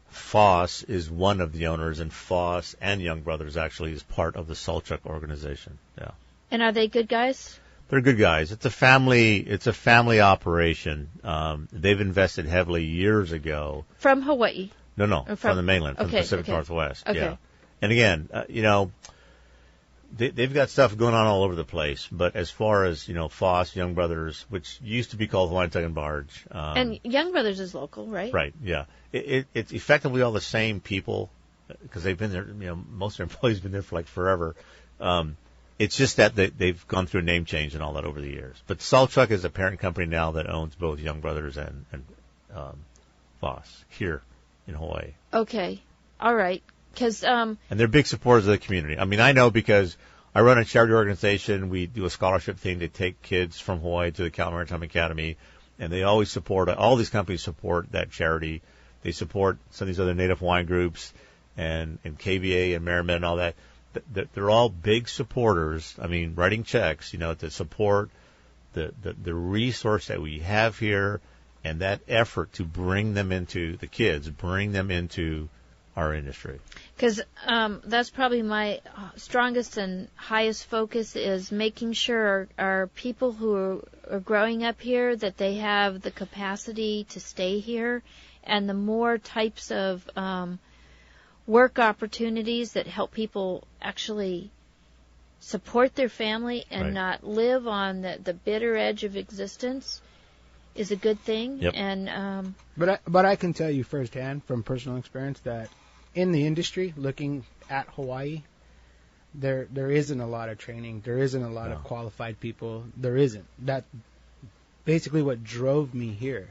Foss is one of the owners, and Foss and Young Brothers actually is part of the Salt Chuck organization. Yeah. And are they good guys? They're good guys. It's a family operation. They've invested heavily years ago. From Hawaii? No, from the mainland, from the Pacific Northwest. Okay. Yeah. And again, they've got stuff going on all over the place. But as far as, Foss, Young Brothers, which used to be called Hawaiian Tug and Barge. And Young Brothers is local, right? Right, yeah. It's effectively all the same people because they've been there, most of their employees have been there for like forever. It's just that they've gone through a name change and all that over the years. But Salt Truck is a parent company now that owns both Young Brothers and Foss here in Hawaii. Okay. All right. And they're big supporters of the community. I mean, I know because I run a charity organization. We do a scholarship thing to take kids from Hawaii to the Cal Maritime Academy, and they always support, all these companies support that charity. They support some of these other Native Hawaiian groups and KBA and Merriman and all that. They're all big supporters. I mean, writing checks, to support the resource that we have here and that effort to bring them into our industry. Because that's probably my strongest and highest focus is making sure our people who are growing up here, that they have the capacity to stay here, and the more types of work opportunities that help people actually support their family and not live on the bitter edge of existence is a good thing. Yep. And but I can tell you firsthand from personal experience that in the industry, looking at Hawaii, there isn't a lot of training. There isn't a lot of qualified people. There isn't. That basically what drove me here.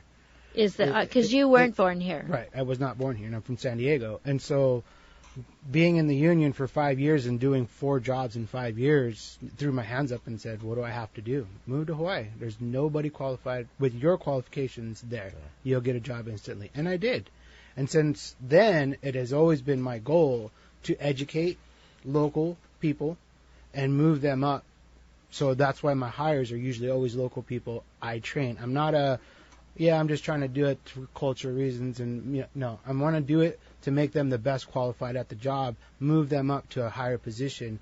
Is that because you weren't born here? Right. I was not born here, and I'm from San Diego. And so being in the union for 5 years and doing 4 jobs in 5 years, threw my hands up and said, what do I have to do? Move to Hawaii. There's nobody qualified with your qualifications there. You'll get a job instantly. And I did. And since then, it has always been my goal to educate local people and move them up. So that's why my hires are usually always local people I train. I'm not I'm just trying to do it for cultural reasons. And no, I want to do it to make them the best qualified at the job, move them up to a higher position,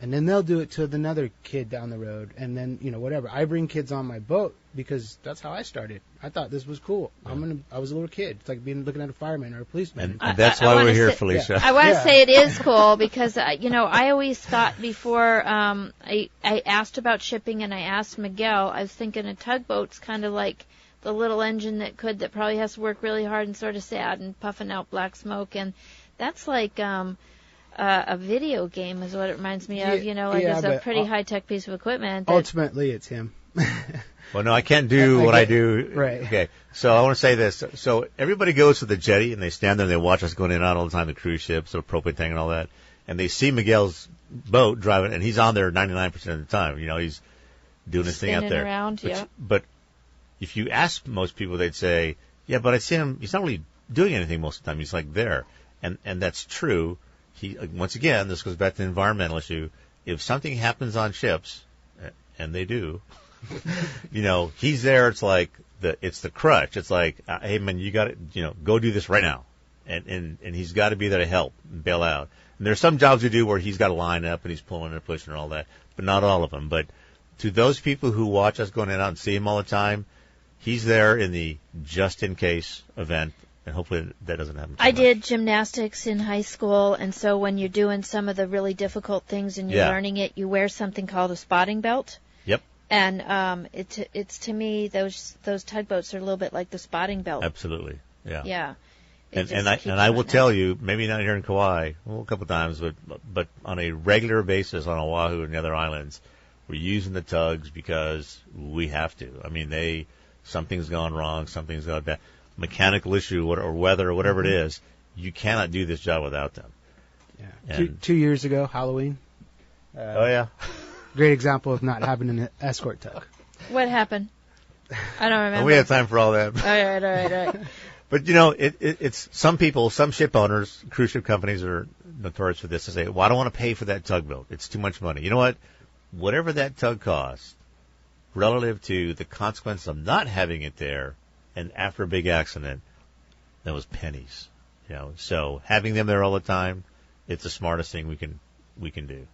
and then they'll do it to another kid down the road. And then, whatever. I bring kids on my boat because that's how I started. I thought this was cool. I was a little kid. It's like looking at a fireman or a policeman. And that's why we're here, Felicia. Yeah. I want to say it is cool because, I always thought before I asked about shipping and I asked Miguel, I was thinking a tugboat's kind of like the little engine that probably has to work really hard and sort of sad and puffing out black smoke. And that's like a video game is what it reminds me of, it's a pretty high-tech piece of equipment. Ultimately, it's him. Well, no, I can't do what I do. Right. Okay, so I want to say this. So everybody goes to the jetty, and they stand there and they watch us going in and out all the time, the cruise ships, the propane tank and all that. And they see Miguel's boat driving, and he's on there 99% of the time. He's doing his thing out there. Around, but if you ask most people, they'd say, yeah, but I see him, he's not really doing anything most of the time. He's like there. And that's true. Once again, this goes back to the environmental issue. If something happens on ships, and they do, he's there. It's like it's the crutch. It's like, hey man, you got to, go do this right now. And he's got to be there to help and bail out. And there's some jobs you do where he's got to line up and he's pulling and pushing and all that, but not all of them. But to those people who watch us going in and out and see him all the time, he's there in the just in case event. And hopefully that doesn't happen. I did gymnastics in high school, and so when you're doing some of the really difficult things and you're learning it, you wear something called a spotting belt. Yep. And it's to me those tugboats are a little bit like the spotting belt. Absolutely. Yeah. Yeah. And I will tell you, maybe not here in Kauai, a couple times, but on a regular basis on Oahu and the other islands, we're using the tugs because we have to. I mean, something's gone wrong, something's gone bad. Mechanical issue or weather or whatever it is, you cannot do this job without them. Yeah. 2 years ago, Halloween. Oh, yeah. Great example of not having an escort tug. What happened? I don't remember. We have time for all that. All right. But, it's some people, some ship owners, cruise ship companies are notorious for this. They say, well, I don't want to pay for that tugboat. It's too much money. You know what? Whatever that tug costs, relative to the consequence of not having it there, and after a big accident, that was pennies. So having them there all the time, it's the smartest thing we can do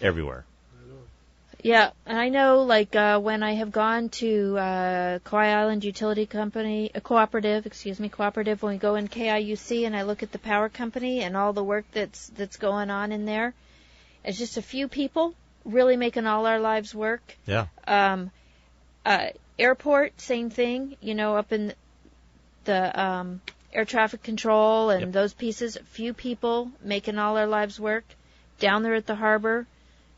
everywhere. Yeah, and I know, when I have gone to Kauai Island Utility Company, cooperative, when we go in KIUC and I look at the power company and all the work that's going on in there, It's just a few people really making all our lives work. Yeah. Airport, same thing. Up in the air traffic control and those pieces, a few people making all our lives work. Down there at the harbor,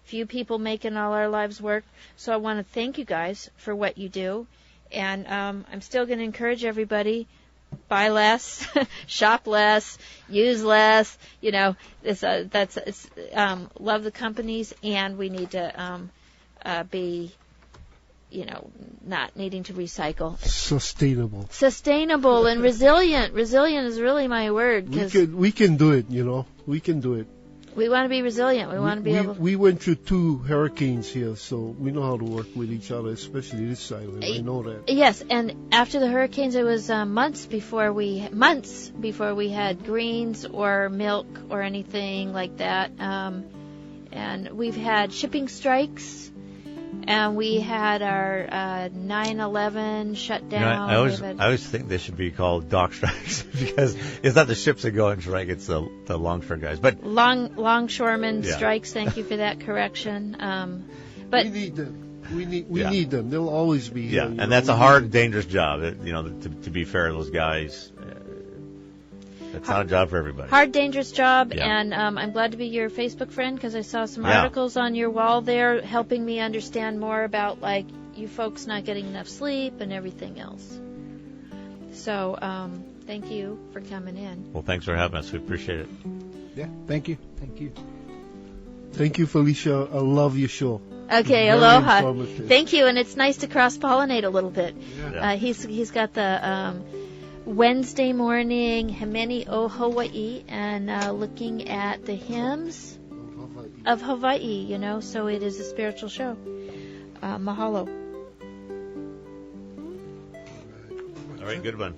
few people making all our lives work. So I want to thank you guys for what you do. And I'm still going to encourage everybody, buy less, shop less, use less. Love the companies, and we need to be, not needing to recycle. Sustainable and resilient. Resilient is really my word. We can do it. We can do it. We want to be resilient. We want to be able. We went through 2 hurricanes here, so we know how to work with each other, especially this island. I know that. Yes, and after the hurricanes, it was months before we had greens or milk or anything like that. And we've had shipping strikes, and we had our 9/11 shut down. I always think they should be called dock strikes because it's not the ships that go on strike; it's the longshore guys. But longshoremen strikes. Thank you for that correction. But we need them. We need them. They'll always be here. Yeah, and that's a hard, dangerous job. To be fair to those guys. It's not a job for everybody. Hard, dangerous job, and I'm glad to be your Facebook friend because I saw some articles on your wall there helping me understand more about, you folks not getting enough sleep and everything else. So, thank you for coming in. Well, thanks for having us. We appreciate it. Yeah, thank you. Thank you. Thank you, Felicia. I love your show. Okay, aloha. Thank you, and it's nice to cross-pollinate a little bit. Yeah. He's got the... Wednesday morning, Himeni o Hawaii, and looking at the hymns of Hawaii, so it is a spiritual show. Mahalo. All right, good one.